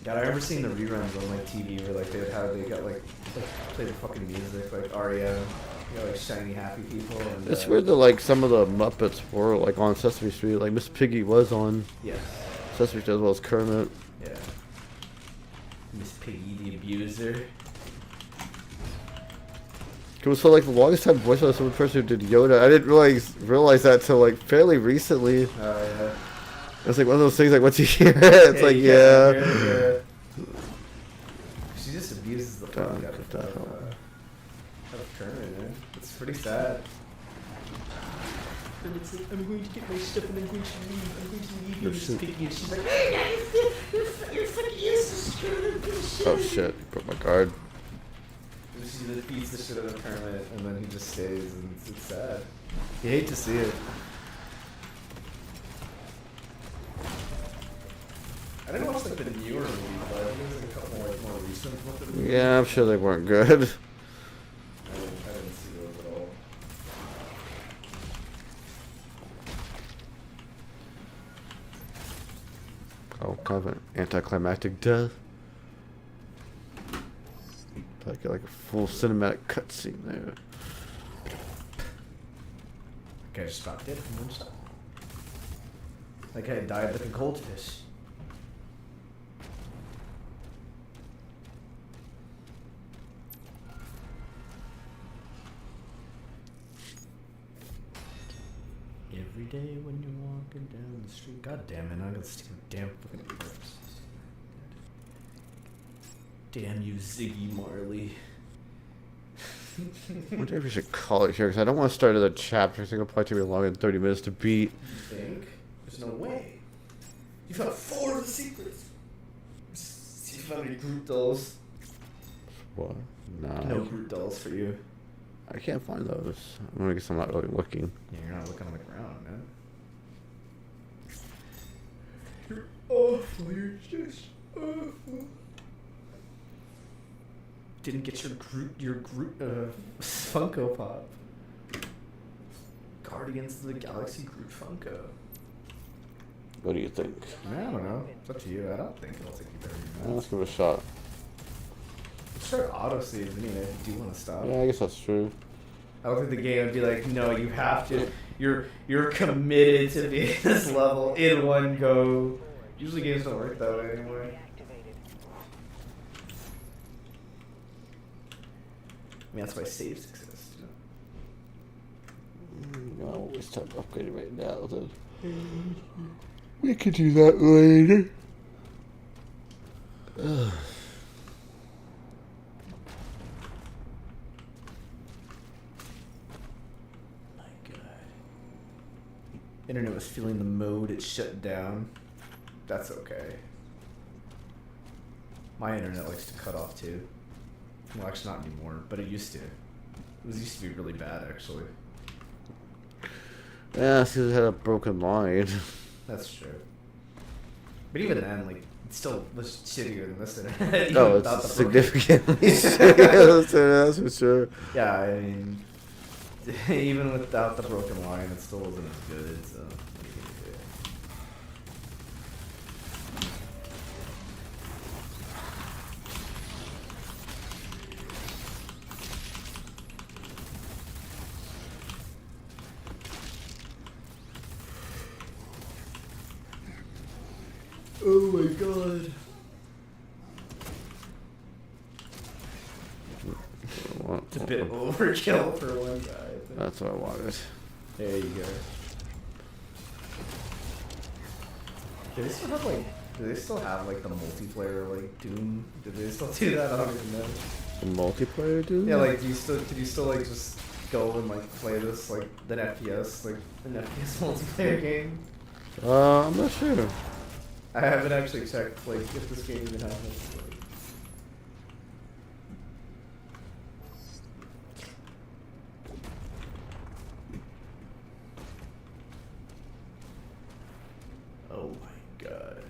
God, I remember seeing the reruns on like TV where like they got like play the fucking music like REM, you know, like shiny happy people. And, It's weird that like some of the Muppets were like on Sesame Street. Like Miss Piggy was on Yes. Sesame Street as well as Kermit. Yeah. Miss Piggy the Abuser. It was for like the longest time voice of some person who did Yoda. I didn't realize that till like fairly recently. Oh yeah. It's like one of those things like once you hear it, it's like you yeah. can't hear it, yeah. She just abuses the fuck out What the hell? of Kermit, man. It's pretty sad. Kermit's like, I'm going to get my stuff and I'm going to leave. I'm going to leave you, Miss Piggy. And she's like, you're fucking useless, Kermit. Oh shit! Put my guard. And she just beats the shit out of Kermit, and then he just stays, and it's sad. You hate to see it. I didn't watch like the newer movies, but I think there's like a couple like more recent movies. Yeah, I'm sure they weren't good. I didn't see those at all. Oh, kind of an anticlimactic death. Like a full cinematic cutscene there. That guy just dropped dead from one shot. That guy died like a goldfish. Every day when you're walking down the street. God damn it, I got stupid damn fucking clips. Damn you, Ziggy Marley. I wonder if we should call it here, because I don't want to start another chapter. I think it'll probably take me longer than 30 minutes to beat. You think? There's no way. You found 4 of the secrets. See if you found any group dolls. What? Nah. No group dolls for you. I can't find those. I guess I'm not really looking. Yeah, you're not looking on the ground, man. You're awful. You're just awful. Didn't get your Groot Funko Pop. Guardians of the Galaxy Groot Funko. What do you think? I don't know. It's up to you. I don't think it'll take you very Well, let's much. give it a shot. Start auto-save anyway if you do want to stop. Yeah, I guess that's true. I don't think the game would be like, no, you have to. You're committed to being this level in one go. Usually games don't work that way anymore. I mean, that's why saves exist. No, it's time to upgrade it right now. Then. We could do that later. My God. Internet was feeling the mode, it shut down. That's okay. My internet likes to cut off too. Well, actually not anymore, but it used to. It used to be really bad, actually. Yeah, because it had a broken line. That's true. But even then, like, it still was shittier than this internet. Oh, without it's the broken- significantly shittier, that's for sure. Yeah, I mean, even without the broken line, it still wasn't as good. So. Oh my God. It's a bit overkill for one guy. I think. That's what I wanted. There you go. Do they still have like the multiplayer like Doom? Do they still do that? I don't even know. The multiplayer, dude? Yeah, like could you still like just go and like play this like an FPS multiplayer game? I'm not sure. I haven't actually checked like if this game even has multiplayer. Oh my God.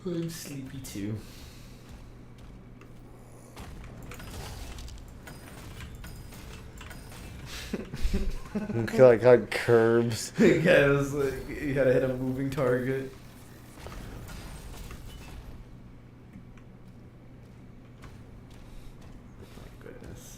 I'm sleepy too. Like on curbs. Yeah, it was like you had to hit a moving target. My goodness.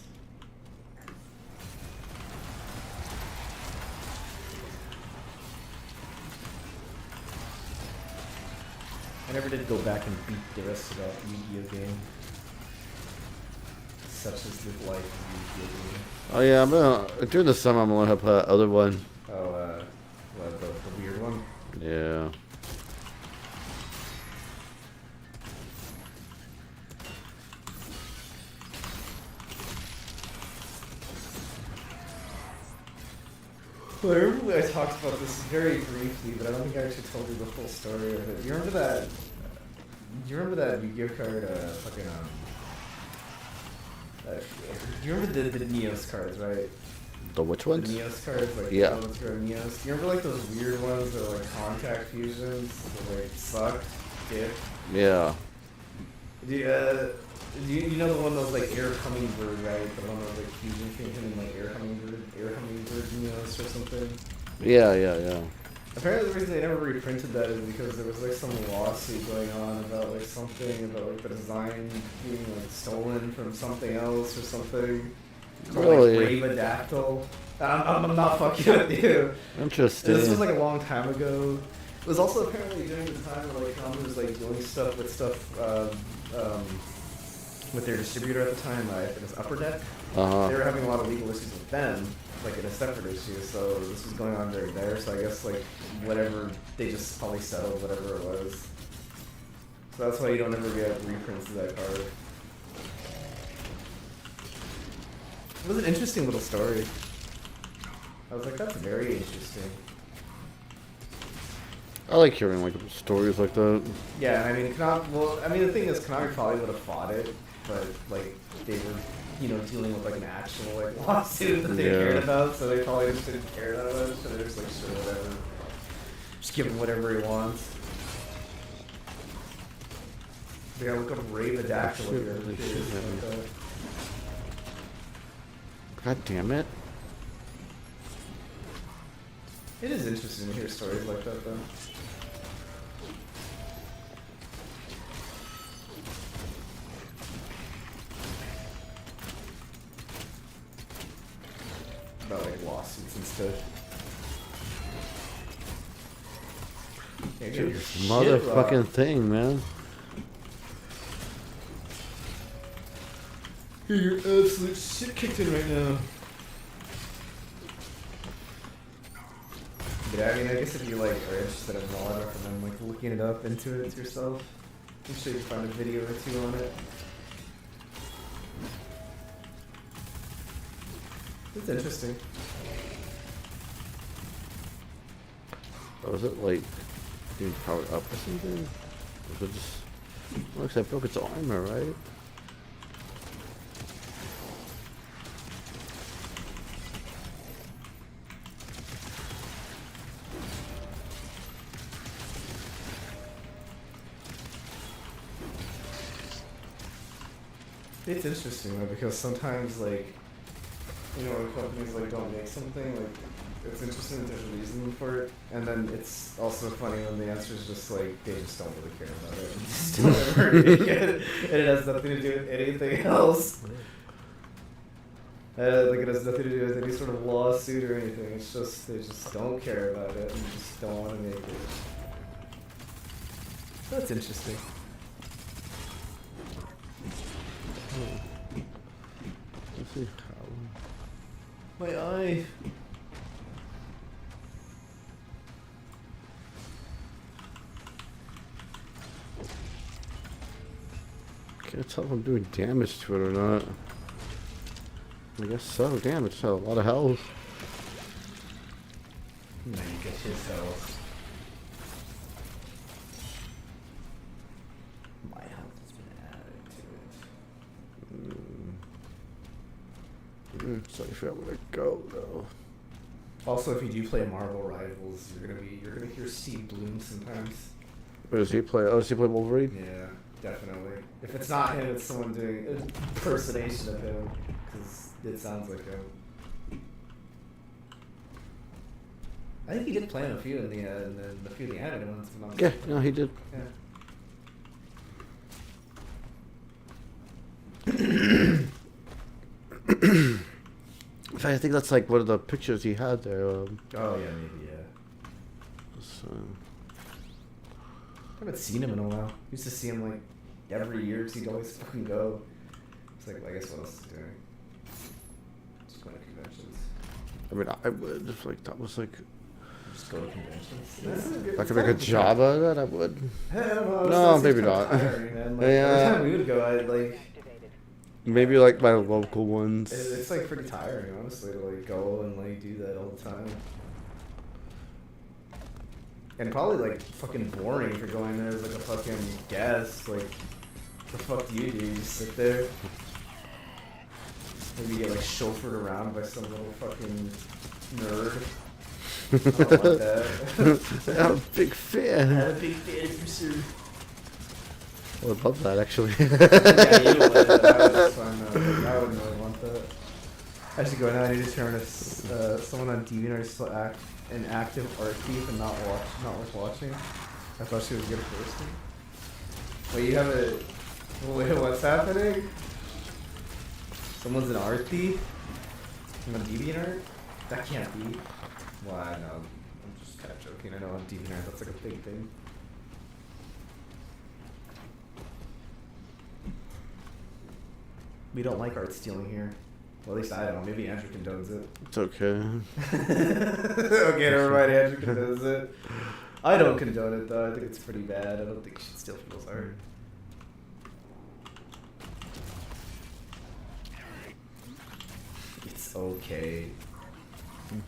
I never did go back and beat the rest of that Yu-Gi-Oh game. Such is the life of Yu-Gi-Oh game. Oh yeah, I'm gonna during the summer I'm gonna play that other one. Oh, what, the weird one? Yeah. Well, I remember I talked about this very briefly, but I don't think I actually told you the full story of it. You remember that? Do you remember that Yu-Gi-Oh card? Do you remember the Neos cards, right? The which The ones? Neos cards, like Yeah. the ones that are Neos. Do you remember like those weird ones that are like contact fusions that like suck, dick? Yeah. Do you know the one that was like air hummingbird, right? The one that was like fusion and like air hummingbird Neos or something. Yeah. Apparently the reason they never reprinted that is because there was like some lawsuit going on about like something about like the design being like stolen from something else or something. Or, Really? like Raveadactyl. I'm not fucking with you. Interesting. This was like a long time ago. It was also apparently during the time where like Konami was like doing stuff with stuff with their distributor at the time, I think it was Upper Deck. Uh They huh. were having a lot of legal issues with them, like in a separate issue. So this was going on during there. So I guess like whatever they just probably settled whatever it was. So that's why you don't ever get reprints of that card. It was an interesting little story. I was like, that's very interesting. I like hearing like stories like that. Yeah, I mean, well, I mean, the thing is, Konami probably would have fought it, but like they were, you know, dealing with like an actual like lawsuit that they Yeah. cared about, so they probably just didn't care that much. So they're just like, sure, whatever, just give him whatever he wants. They gotta look up Ragequits Shit, here. holy It shit, is man. like that. God damn it. It is interesting to hear stories like that, though. About like lawsuits and stuff. Yeah, get your shit Motherfucking rocked. thing, man. You're absolute shit kicked in right now. Yeah, I mean, I guess if you like are interested in law, I recommend like looking it up into it yourself. I'm sure you can find a video or two on it. It's interesting. Or was it like being powered up or something? Or was it just looks like it broke its armor, right? It's interesting though, because sometimes like, you know, when companies like don't make something, like it's interesting that there's a reason for it, and then it's also funny when the answer is just like they just don't really care about it, and just don't ever make it, and it has nothing to do with anything else. Like it has nothing to do with any sort of lawsuit or anything. It's just they just don't care about it and just don't want to make it. That's interesting. Let's see how. My eye. Can't tell if I'm doing damage to it or not. I guess so. Damn, it's a lot of health. Now you get yourself. My health has been added to it. So I figure out where to go though. Also, if you do play Marvel Rivals, you're gonna hear Steve Bloom sometimes. Where does he play? Oh, does he play Wolverine? Yeah, definitely. If it's not him, it's someone doing an impersonation of him, because it sounds like him. I think he did play in a few in the few of the animated ones. If I'm not Yeah, mistaken. no, he did. In fact, I think that's like one of the pictures he had there. Oh yeah, maybe yeah. So, I haven't seen him in a while. Used to see him like every year because he'd always fucking go. It's like, I guess what else is he doing? Just going to conventions. I mean, I would if like that was like Just go to conventions. if I could make a job out of that, I would. Hell No, maybe not. Man. Like, Yeah. Every time we would go, I'd like. Maybe like my local ones. It's like pretty tiring, honestly, to like go and like do that all the time. And probably like fucking boring if you're going there as like a fucking guest. Like, the fuck do? You just sit there. Maybe you get like chauffeured around by some little fucking nerd. I don't want that. I'm a big fan. I'm a big fan for sure. I would love that actually. Yeah, you would. That was fun. I wouldn't really want that. Actually, going out, I need to turn someone on DeviantArt is still an active art thief and not worth watching. I thought she was a good person. Wait, you have a... Wait, what's happening? Someone's an art thief? On DeviantArt? That can't be. Why, no. I'm just kind of joking. I know on DeviantArt that's like a big thing. We don't like art stealing here. Well, at least I don't. Maybe Andrew condones it. It's okay. Okay, never mind. Andrew condones it. I don't condone it though. I think it's pretty bad. I don't think you should steal people's art. It's okay.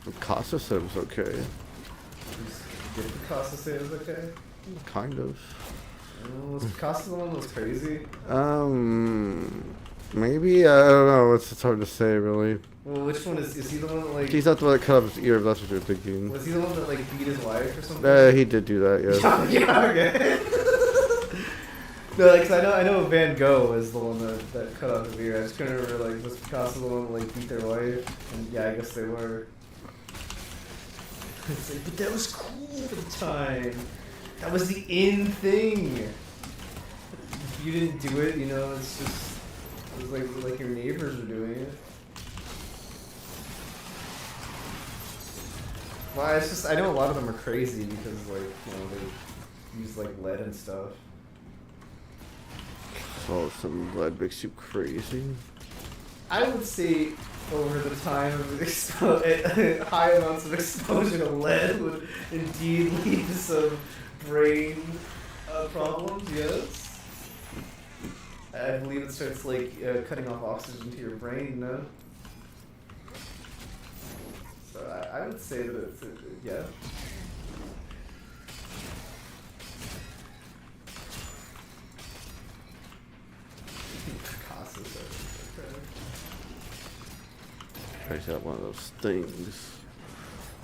Picasso said it was okay. Did Picasso say it was okay? Kind of. Was Picasso the one that was crazy? Maybe, I don't know. It's hard to say, really. Well, which one is he the one that like? He's not the one that cut off his ear, if that's what you're thinking. Was he the one that like beat his wife or something? He did do that, yes. Yeah, okay. No, like, 'cause I know Van Gogh is the one that cut off his ear. I just couldn't remember, like, was Picasso the one that, like, beat their wife? And yeah, I guess they were. It's like, but that was cool at the time. That was the in thing. If you didn't do it, you know, it's just, it was like your neighbors were doing it. Well, it's just, I know a lot of them are crazy because, like, you know, they use, like, lead and stuff. Oh, some lead makes you crazy. I would say over the time of high amounts of exposure to lead would indeed lead to some brain problems, yes. I believe it starts, like, cutting off oxygen to your brain, no? So I would say that it's, yeah. Picasso said it, okay. He's got one of those things.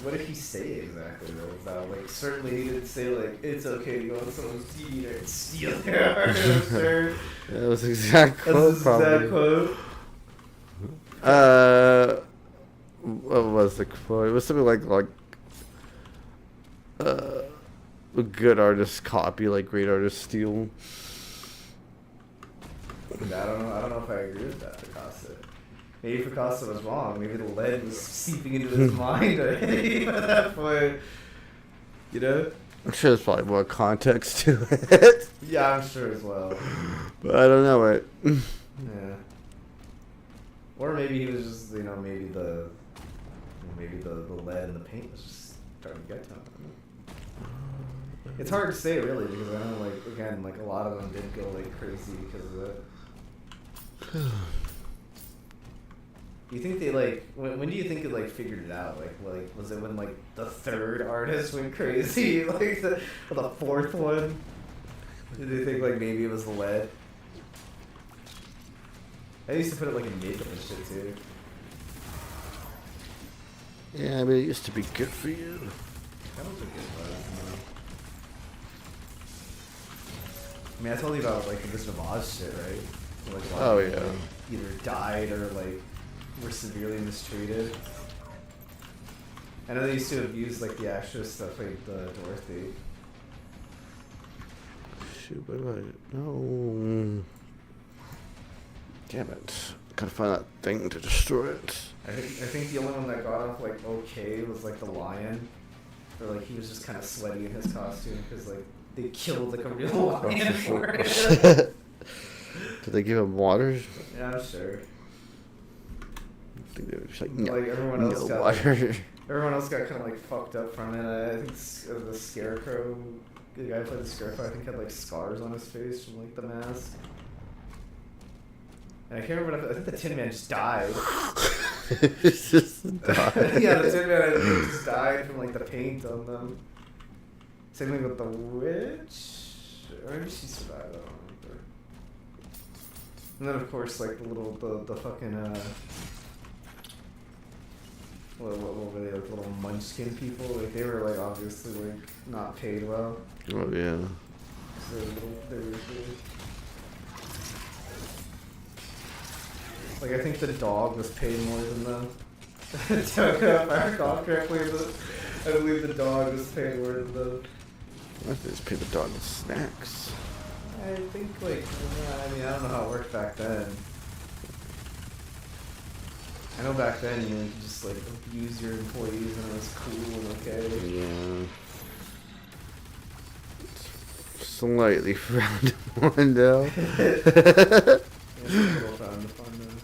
What did he say exactly though? About, like, certainly he didn't say, like, it's okay to go on someone's TV and steal their art. I'm sure. That was the exact quote, That's his probably. exact quote. What was the quote? It was something like a good artist copy, like great artists steal. I don't know if I agree with that, Picasso. Maybe Picasso was wrong. Maybe the lead was seeping into his mind at that point. You know? I'm sure there's probably more context to it. Yeah, I'm sure as well. But I don't know it. Yeah. Or maybe he was just, you know, maybe the lead and the paint was just starting to get to him. It's hard to say really because I know, like, again, like a lot of them did go like crazy because of it. Do you think they like when do you think it like figured it out? Like was it when like the third artist went crazy? Like the fourth one? Did they think like maybe it was the lead? I used to put it like in makeup and shit too. Yeah, I mean, it used to be good for you. That was a good one. I mean, I told you about like the Wizard of Oz shit, right? So, like, a lot Oh, of people, yeah. like, either died or like were severely mistreated. I know they used to have used like the actress that played Dorothy. Shoot, what do I... No. Damn it. Gotta find that thing to destroy it. I think the only one that got off like okay was like the lion, or like he was just kind of sweaty in his costume because like they killed like a real lion for it. Did they give him water? Yeah, I'm sure. I think they were just like, no, Like everyone else no got water. everyone else got kind of like fucked up from it. I think the scarecrow, the guy who played the scarecrow, I think had like scars on his face from like the mask. And I can't remember. I think the Tin Man just died. It's just died. Yeah, the Tin Man I think just died from like the paint on them. Same thing with the witch. Or maybe she survived. I don't remember. And then of course like the fucking what were they, like little munchkin people? Like they were like obviously like not paid well. Oh, yeah. So they were like I think the dog was paid more than them. If I recall correctly, I believe the dog was paid more than them. I think they just paid the dog with snacks. I think like I mean I don't know how it worked back then. I know back then you know you could just like abuse your employees and it was cool and okay. Yeah. It's slightly frowned upon, though. Yeah, it's a little frowned upon though.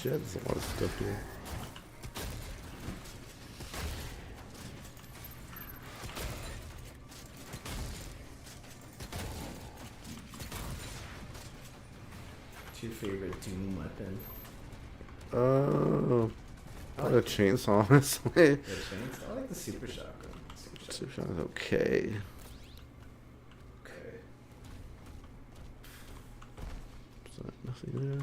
Shit, there's a lot of stuff here. What's your favorite Doom weapon? Probably a chainsaw, honestly. The chainsaw? I like the super shotgun. Super shotgun's okay. Okay. Is that nothing there?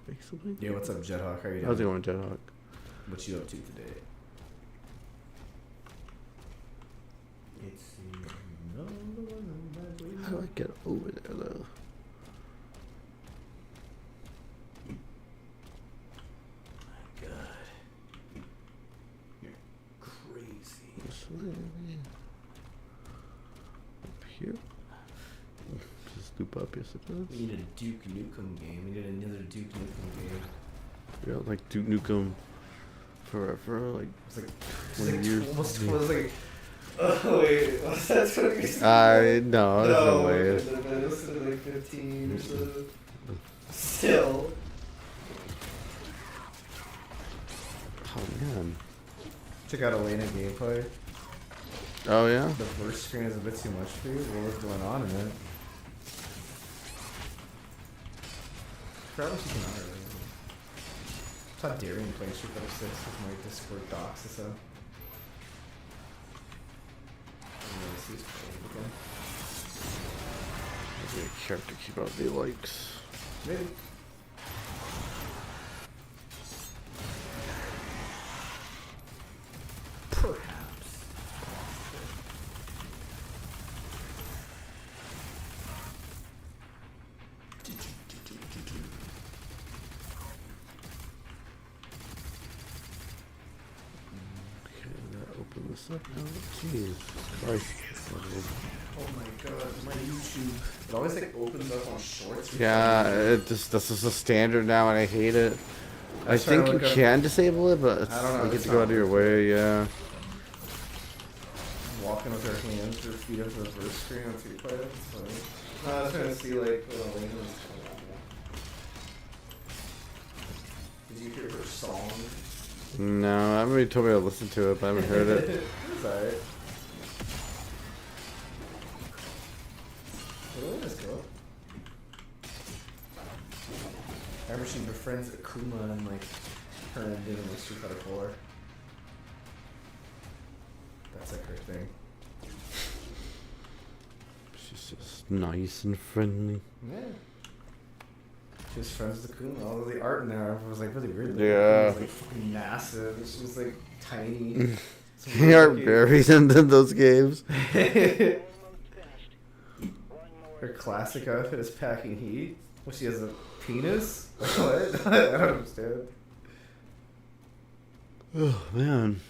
Break something? Yeah, what's up, Jethawk? How are you doing? How's it going, Jedhawk? What you up to today? It's How do I get over there, though? My God. You're crazy. This way, up here? Just loop up, yes it does. We need a Duke Nukem game. We need another Duke Nukem game. Yeah, like Duke Nukem forever, like It's like, almost 20 like, oh wait, what's that supposed to be? I no, there's no way. It was like 15 or so. Still. Oh man. Check out Elena gameplay. Oh yeah? The first screen is a bit too much for you. What was going on in it? Probably she can honor it. I saw Darian playing Street Fighter 6 with my Discord docs and stuff. Maybe a character keep out the likes. Maybe. Perhaps. Okay, that open this up now. Jeez Christ. Oh my god, my YouTube. It always like opens up on shorts. Yeah, it just this is a standard now and I hate it. I was trying think to you look up- can disable it, but it's, I don't know, you get it's to go not out of your worth way, yeah. Walking with her hands, her feet up to the first screen on Street Fighter. So I was trying to see like what Elena was going on. Did you hear her song? No, everybody told me to listen to it, but I haven't heard it. It's alright. Elena's cool. I remember she befriends Akuma and like her and doing like Street Fighter 4. That's like her thing. She's just nice and friendly. Yeah. She was friends with Akuma. Although the art in there was like really weird. Like, Yeah. Akuma was like fucking massive. And she was like tiny. They are buried in those games. Almost finished. One more. Her classic outfit is packing heat. Well, she has a penis? What? I don't understand. Oh man.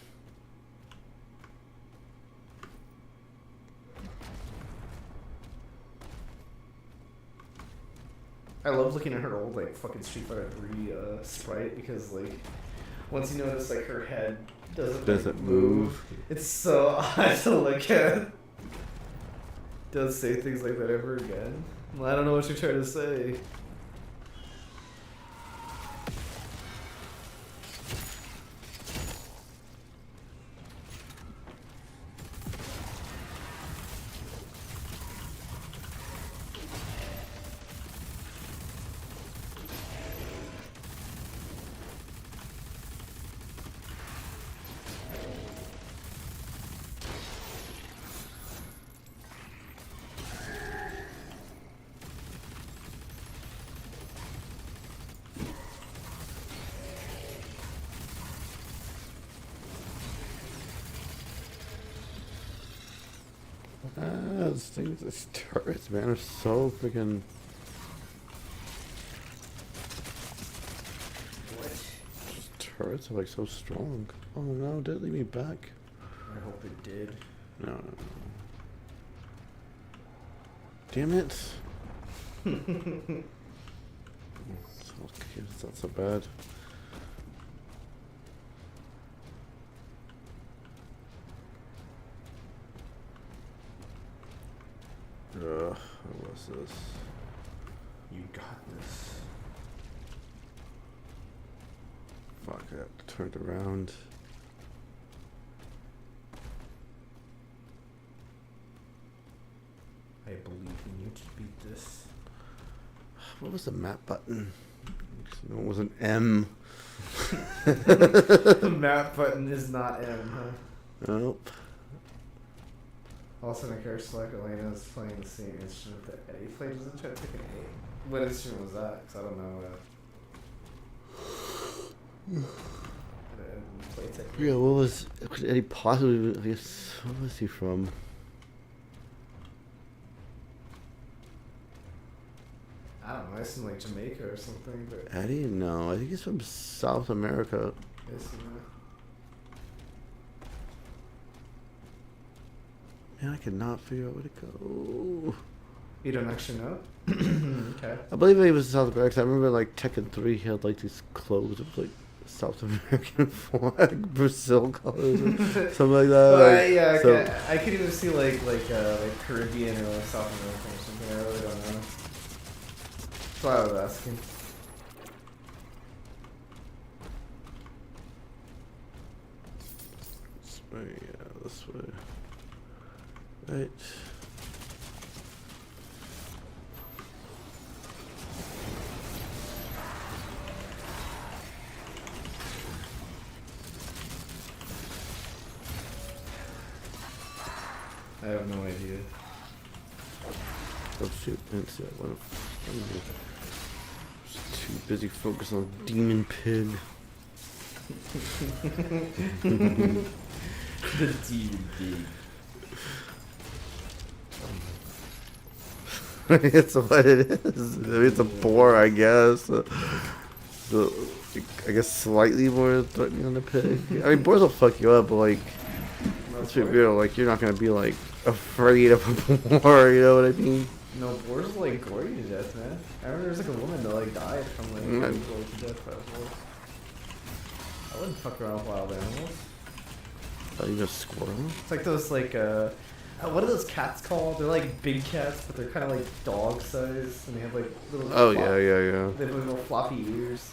I love looking at her old like fucking Street Fighter 3 sprite because like once you notice like her head doesn't like, move. It's so odd to look at. Does say things like that ever again? Well, I don't know what you're trying to say. Those things, these turrets, man, are so freaking. Those turrets are like so strong. Oh no, did it leave me back? I hope it did. No, no, no. Damn it. It's okay, it's not so bad. What was this? You got this. Fuck, I have to turn it around. I believe in you to beat this. What was the map button? No, it was an M. The map button is not M, huh? Nope. Also, in a character select, Elena is playing the same instrument that Eddie played. Doesn't try to pick an A. What instrument was that? Because I don't know. Play technique. Yeah, what was could Eddie possibly? I guess what was he from? I don't know. I seem like Jamaica or something, but Eddie? No, I think he's from South America. yes, you know. Man, I could not figure out where to go. You don't actually know? Okay. I believe he was South America. I remember like Tekken 3, he had like these clothes. It was like South American flag, Brazil colors, or something like that. Well, like, yeah, so, I could even see like Caribbean or like South American or something. I really don't know. That's why I was asking. yeah, this way. Right. I have no idea. Oh shoot, I didn't see that one. I'm just too busy focused on Demon Pig. The DVD. It's what it is. I mean, it's a boar, I guess. So, I guess slightly more threatening on the pig. I mean, boars will fuck you up, but like, let's be real. Like, you're not gonna be like afraid of a boar. You know what I mean? No, boars are like gory to death, man. I remember there was like a woman that like died from like being gory to death by a boar. I wouldn't fuck around with wild animals. Not even a squirrel. It's like those like what are those cats called? They're like big cats, but they're kind of like dog size, and they have like little. Oh flop- yeah. They have like little floppy ears.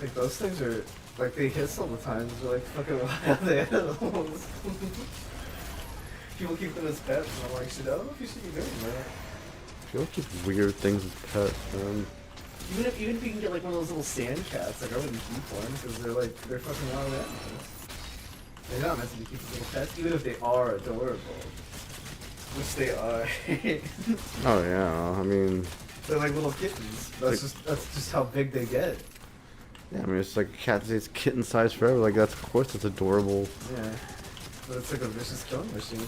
Like those things are like they hiss all the time. They're like fucking wild animals. People keep them as pets, and I'm like, shit, I don't know if you should be doing that. I feel like just weird things with pets, man. Even if you can get like one of those little sand cats, like I wouldn't keep one because they're fucking wild animals. They're not meant to be keeping little pets, even if they are adorable, which they are. Oh yeah. I mean, They're like little kittens. That's just how big they get. yeah. I mean, it's like a cat stays kitten size forever. Like that's of course it's adorable. Yeah, but it's like a vicious killing machine.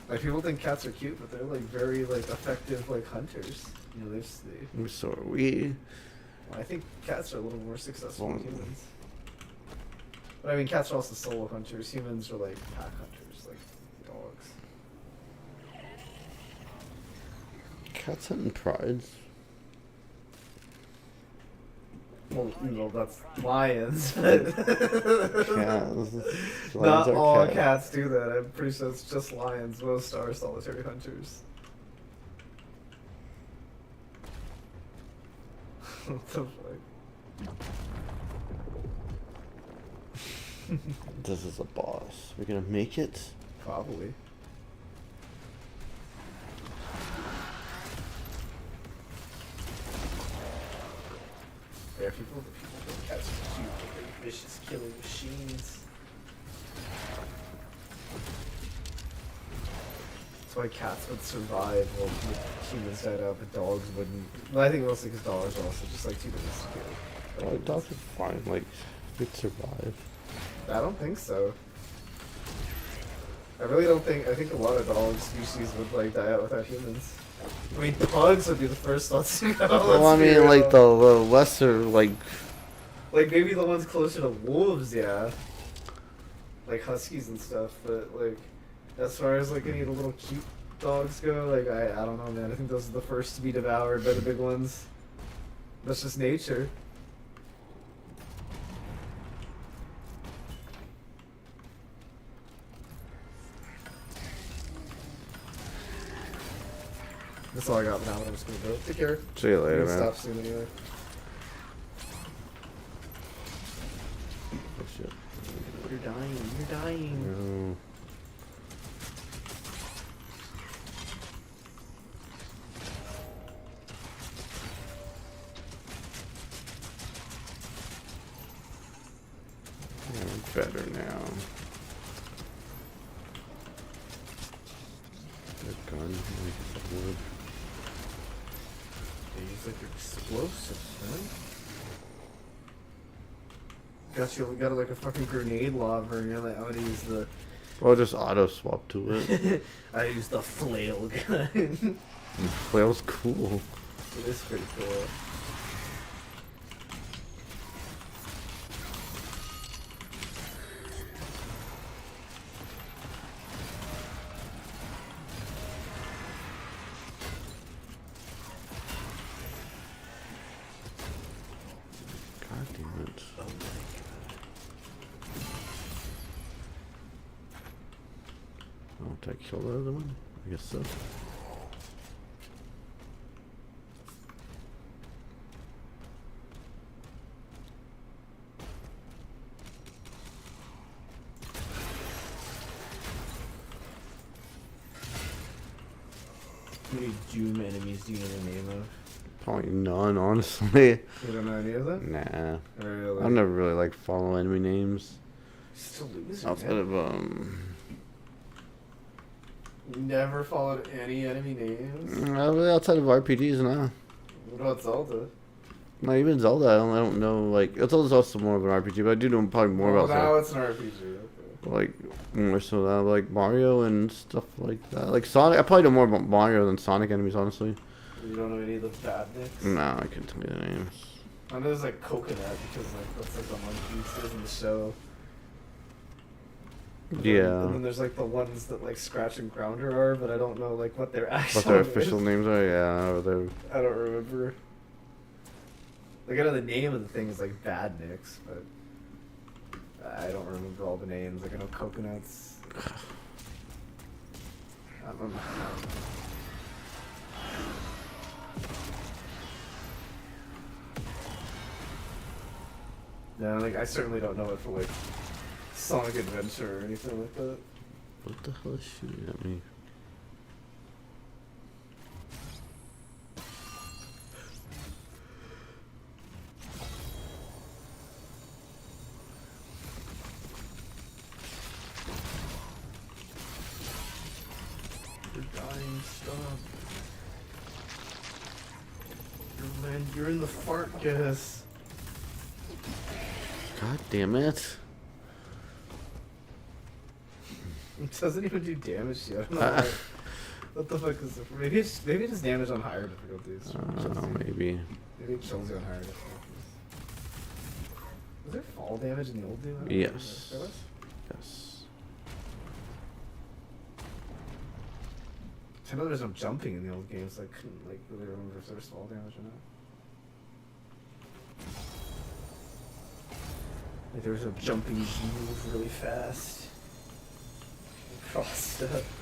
Like people think cats are cute, but they're like very like effective like hunters. You know, So are we. I think cats are a little more successful Well, than humans. But I mean, cats are also solo hunters. Humans are like pack hunters, like dogs. Cats hunting prides. Well, that's lions. But Cats. not all cats do that. I'm pretty sure it's just lions. Most are solitary hunters. What the fuck? This is a boss. We're gonna make it? Probably. Yeah, people think cats are cute, but they're vicious killing machines. That's why cats would survive while humans died out, but dogs wouldn't. Well, I think mostly because dogs are also just like too domesticated. Like, Dogs are fine. Like, they'd survive. I don't think so. I really don't think. I think a lot of dog species would like die out without humans. I mean, dogs would be the first ones to go. Well, I let's be mean, like the real. lesser, like maybe the ones closer to wolves, yeah. Like huskies and stuff, but like as far as like any of the little cute dogs go, like I don't know, man. I think those are the first to be devoured by the big ones. That's just nature. That's all I got now. I'm just gonna go. Take care. See you later, I'm gonna man. stop soon anyway. Oh, shit. You're dying. You're dying. No. Yeah, better now. The gun, like wood. They use like explosives, right? Guess you got like a fucking grenade launcher, and you're like, I'm gonna use the. Well, just auto swap to it. I use the flail gun. Flail's cool. It is pretty cool. God damn it. Oh my god. Oh, did I kill the other one? I guess so. How many Doom enemies do you know the name of? Probably none, honestly. You don't know any of them? Nah. Really? I've never really like follow enemy names. Just a loser, Outside man. of You never followed any enemy names? outside of RPGs now. What about Zelda? No, even Zelda, I don't know. Like Zelda's also more of an RPG, but I do know probably more Well, about now Zelda. it's an RPG. Okay. Like more so that like Mario and stuff like that. Like Sonic, I probably know more about Mario than Sonic enemies, honestly. You don't know any of the badniks? No, I couldn't tell you the names. I know there's like Coconut because like that's like the monkeys in the show. Yeah. And then there's like the ones that like Scratch and Grounder are, but I don't know like what their actual What their official names are, yeah. Or their... I don't remember. Like I know the name of the thing is like Badniks, but I don't remember all the names. Like I know Coconuts. I don't know. Yeah, like I certainly don't know it for like Sonic Adventure or anything like that. What the hell is shooting at me? You're dying, stop. You're in the fart gas. God damn it. It doesn't even do damage to you. I don't know why. What the fuck is it? Maybe it's damage on higher difficulties. Maybe. Maybe it kills you on higher difficulties. Was there fall damage in the old Doom? Yes. There was? Yes. I know there's no jumping in the old games, so I couldn't like really remember if there was fall damage or not. Like there was a jumping, you move really fast. Cross stuff.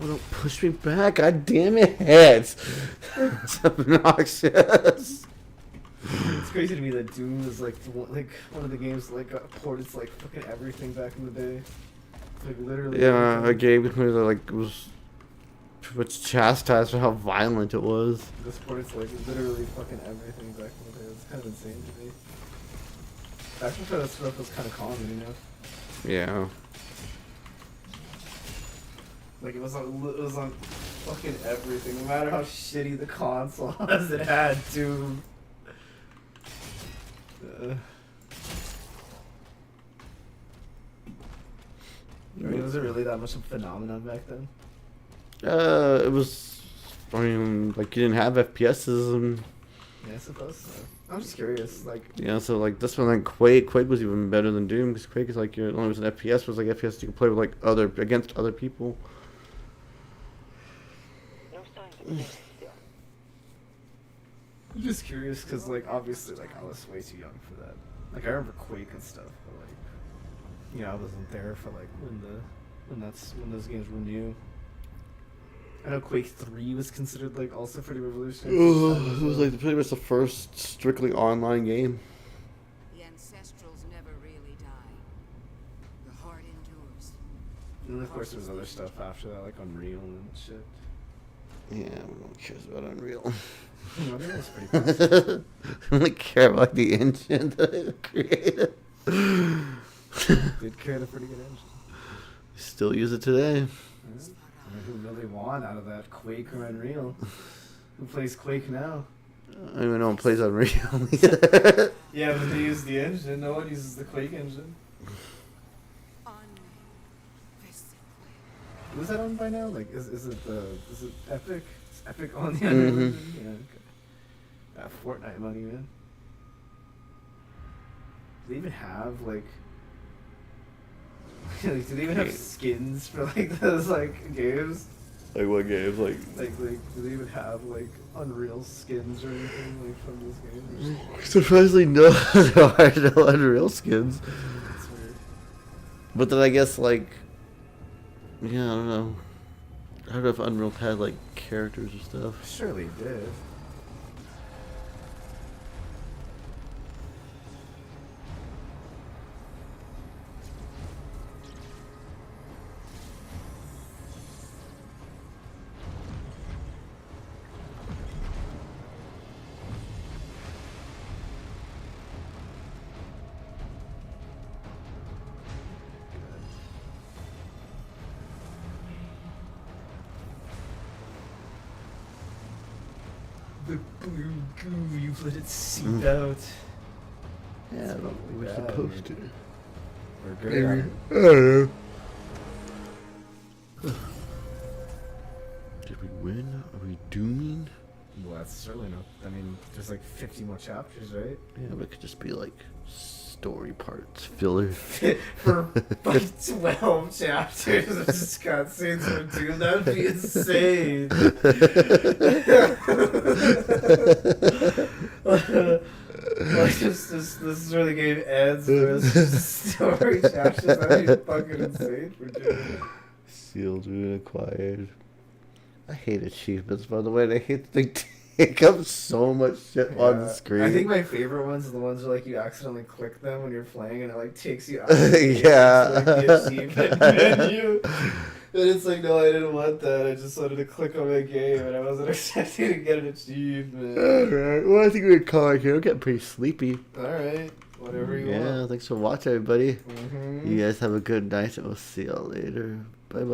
Oh, don't push me back, god damn it! It's obnoxious. It's crazy to me that Doom is like one of the games that like got ported to like fucking everything back in the day. Like literally. Yeah, everything. a game that like was was chastised for how violent it was. This ported to like literally fucking everything back in the day. It's kind of insane to me. Back before that stuff was kind of common, you know. Yeah. Like it was on fucking everything. No matter how shitty the console was, it had Doom. I mean, was it really that much of a phenomenon back then? It was. I mean, like you didn't have FPSs and Yeah, I suppose so. I'm just curious, like. yeah, so like this one, like Quake was even better than Doom because Quake is like your only was an FPS was like FPS you could play with like against other people. No signs of death still. I'm just curious because, like, obviously, like I was way too young for that. Like I remember Quake and stuff, but like, you know, I wasn't there for like when those games were new. I know Quake 3 was considered like also pretty revolutionary. It was like pretty much the first strictly online game. The ancestrals never really die. The heart endures. And then of course there was other stuff after that, like Unreal and shit. Yeah, no one cares about Unreal. Unreal was pretty cool. I only care about the engine that it created. Did create a pretty good engine. Still use it today. Yeah. I mean, who really won out of that, Quake or Unreal? Who plays Quake now? I don't even know one plays Unreal. Yeah, but they use the engine. No one uses the Quake engine. Who's that on by now? Like, is it Epic? Is Epic on the Unreal engine? Yeah. Okay. That Fortnite money, man. Do they even have like? Do they even have skins for like those like games? Like what games? Like do they even have like Unreal skins or anything like from those games? Surprisingly, no. There are no Unreal skins. That's weird. But then I guess like, yeah, I don't know. I don't know if Unreal had like characters or stuff. Surely it did. The blue goo, you've let it seep out. Yeah, It's but probably we're bad, supposed maybe. to. We're great at it. I don't know. Did we win? Are we dooming? Well, that's certainly not. I mean, there's like 50 more chapters, right? Yeah, but it could just be like story parts, filler. For like 12 chapters of just cutscenes from Doom, that would be insane. Like, this is where the game ends, the rest is just story chapters. That'd be fucking insane for Doom. Sealed and acquired. I hate achievements, by the way. I hate that they take up so much shit on the screen. I think my favorite ones are the ones where like you accidentally click them when you're playing and it like takes you out of the game Yeah. to, like, the achievement menu. And it's like, no, I didn't want that. I just wanted to click on my game and I wasn't expecting to get an achievement. Alright, well, I think we're calling here. I'm getting pretty sleepy. Alright, whatever you Yeah, want. thanks for watching, everybody. Mm-hmm. You guys have a good night, and we'll see y'all later. Bye-bye.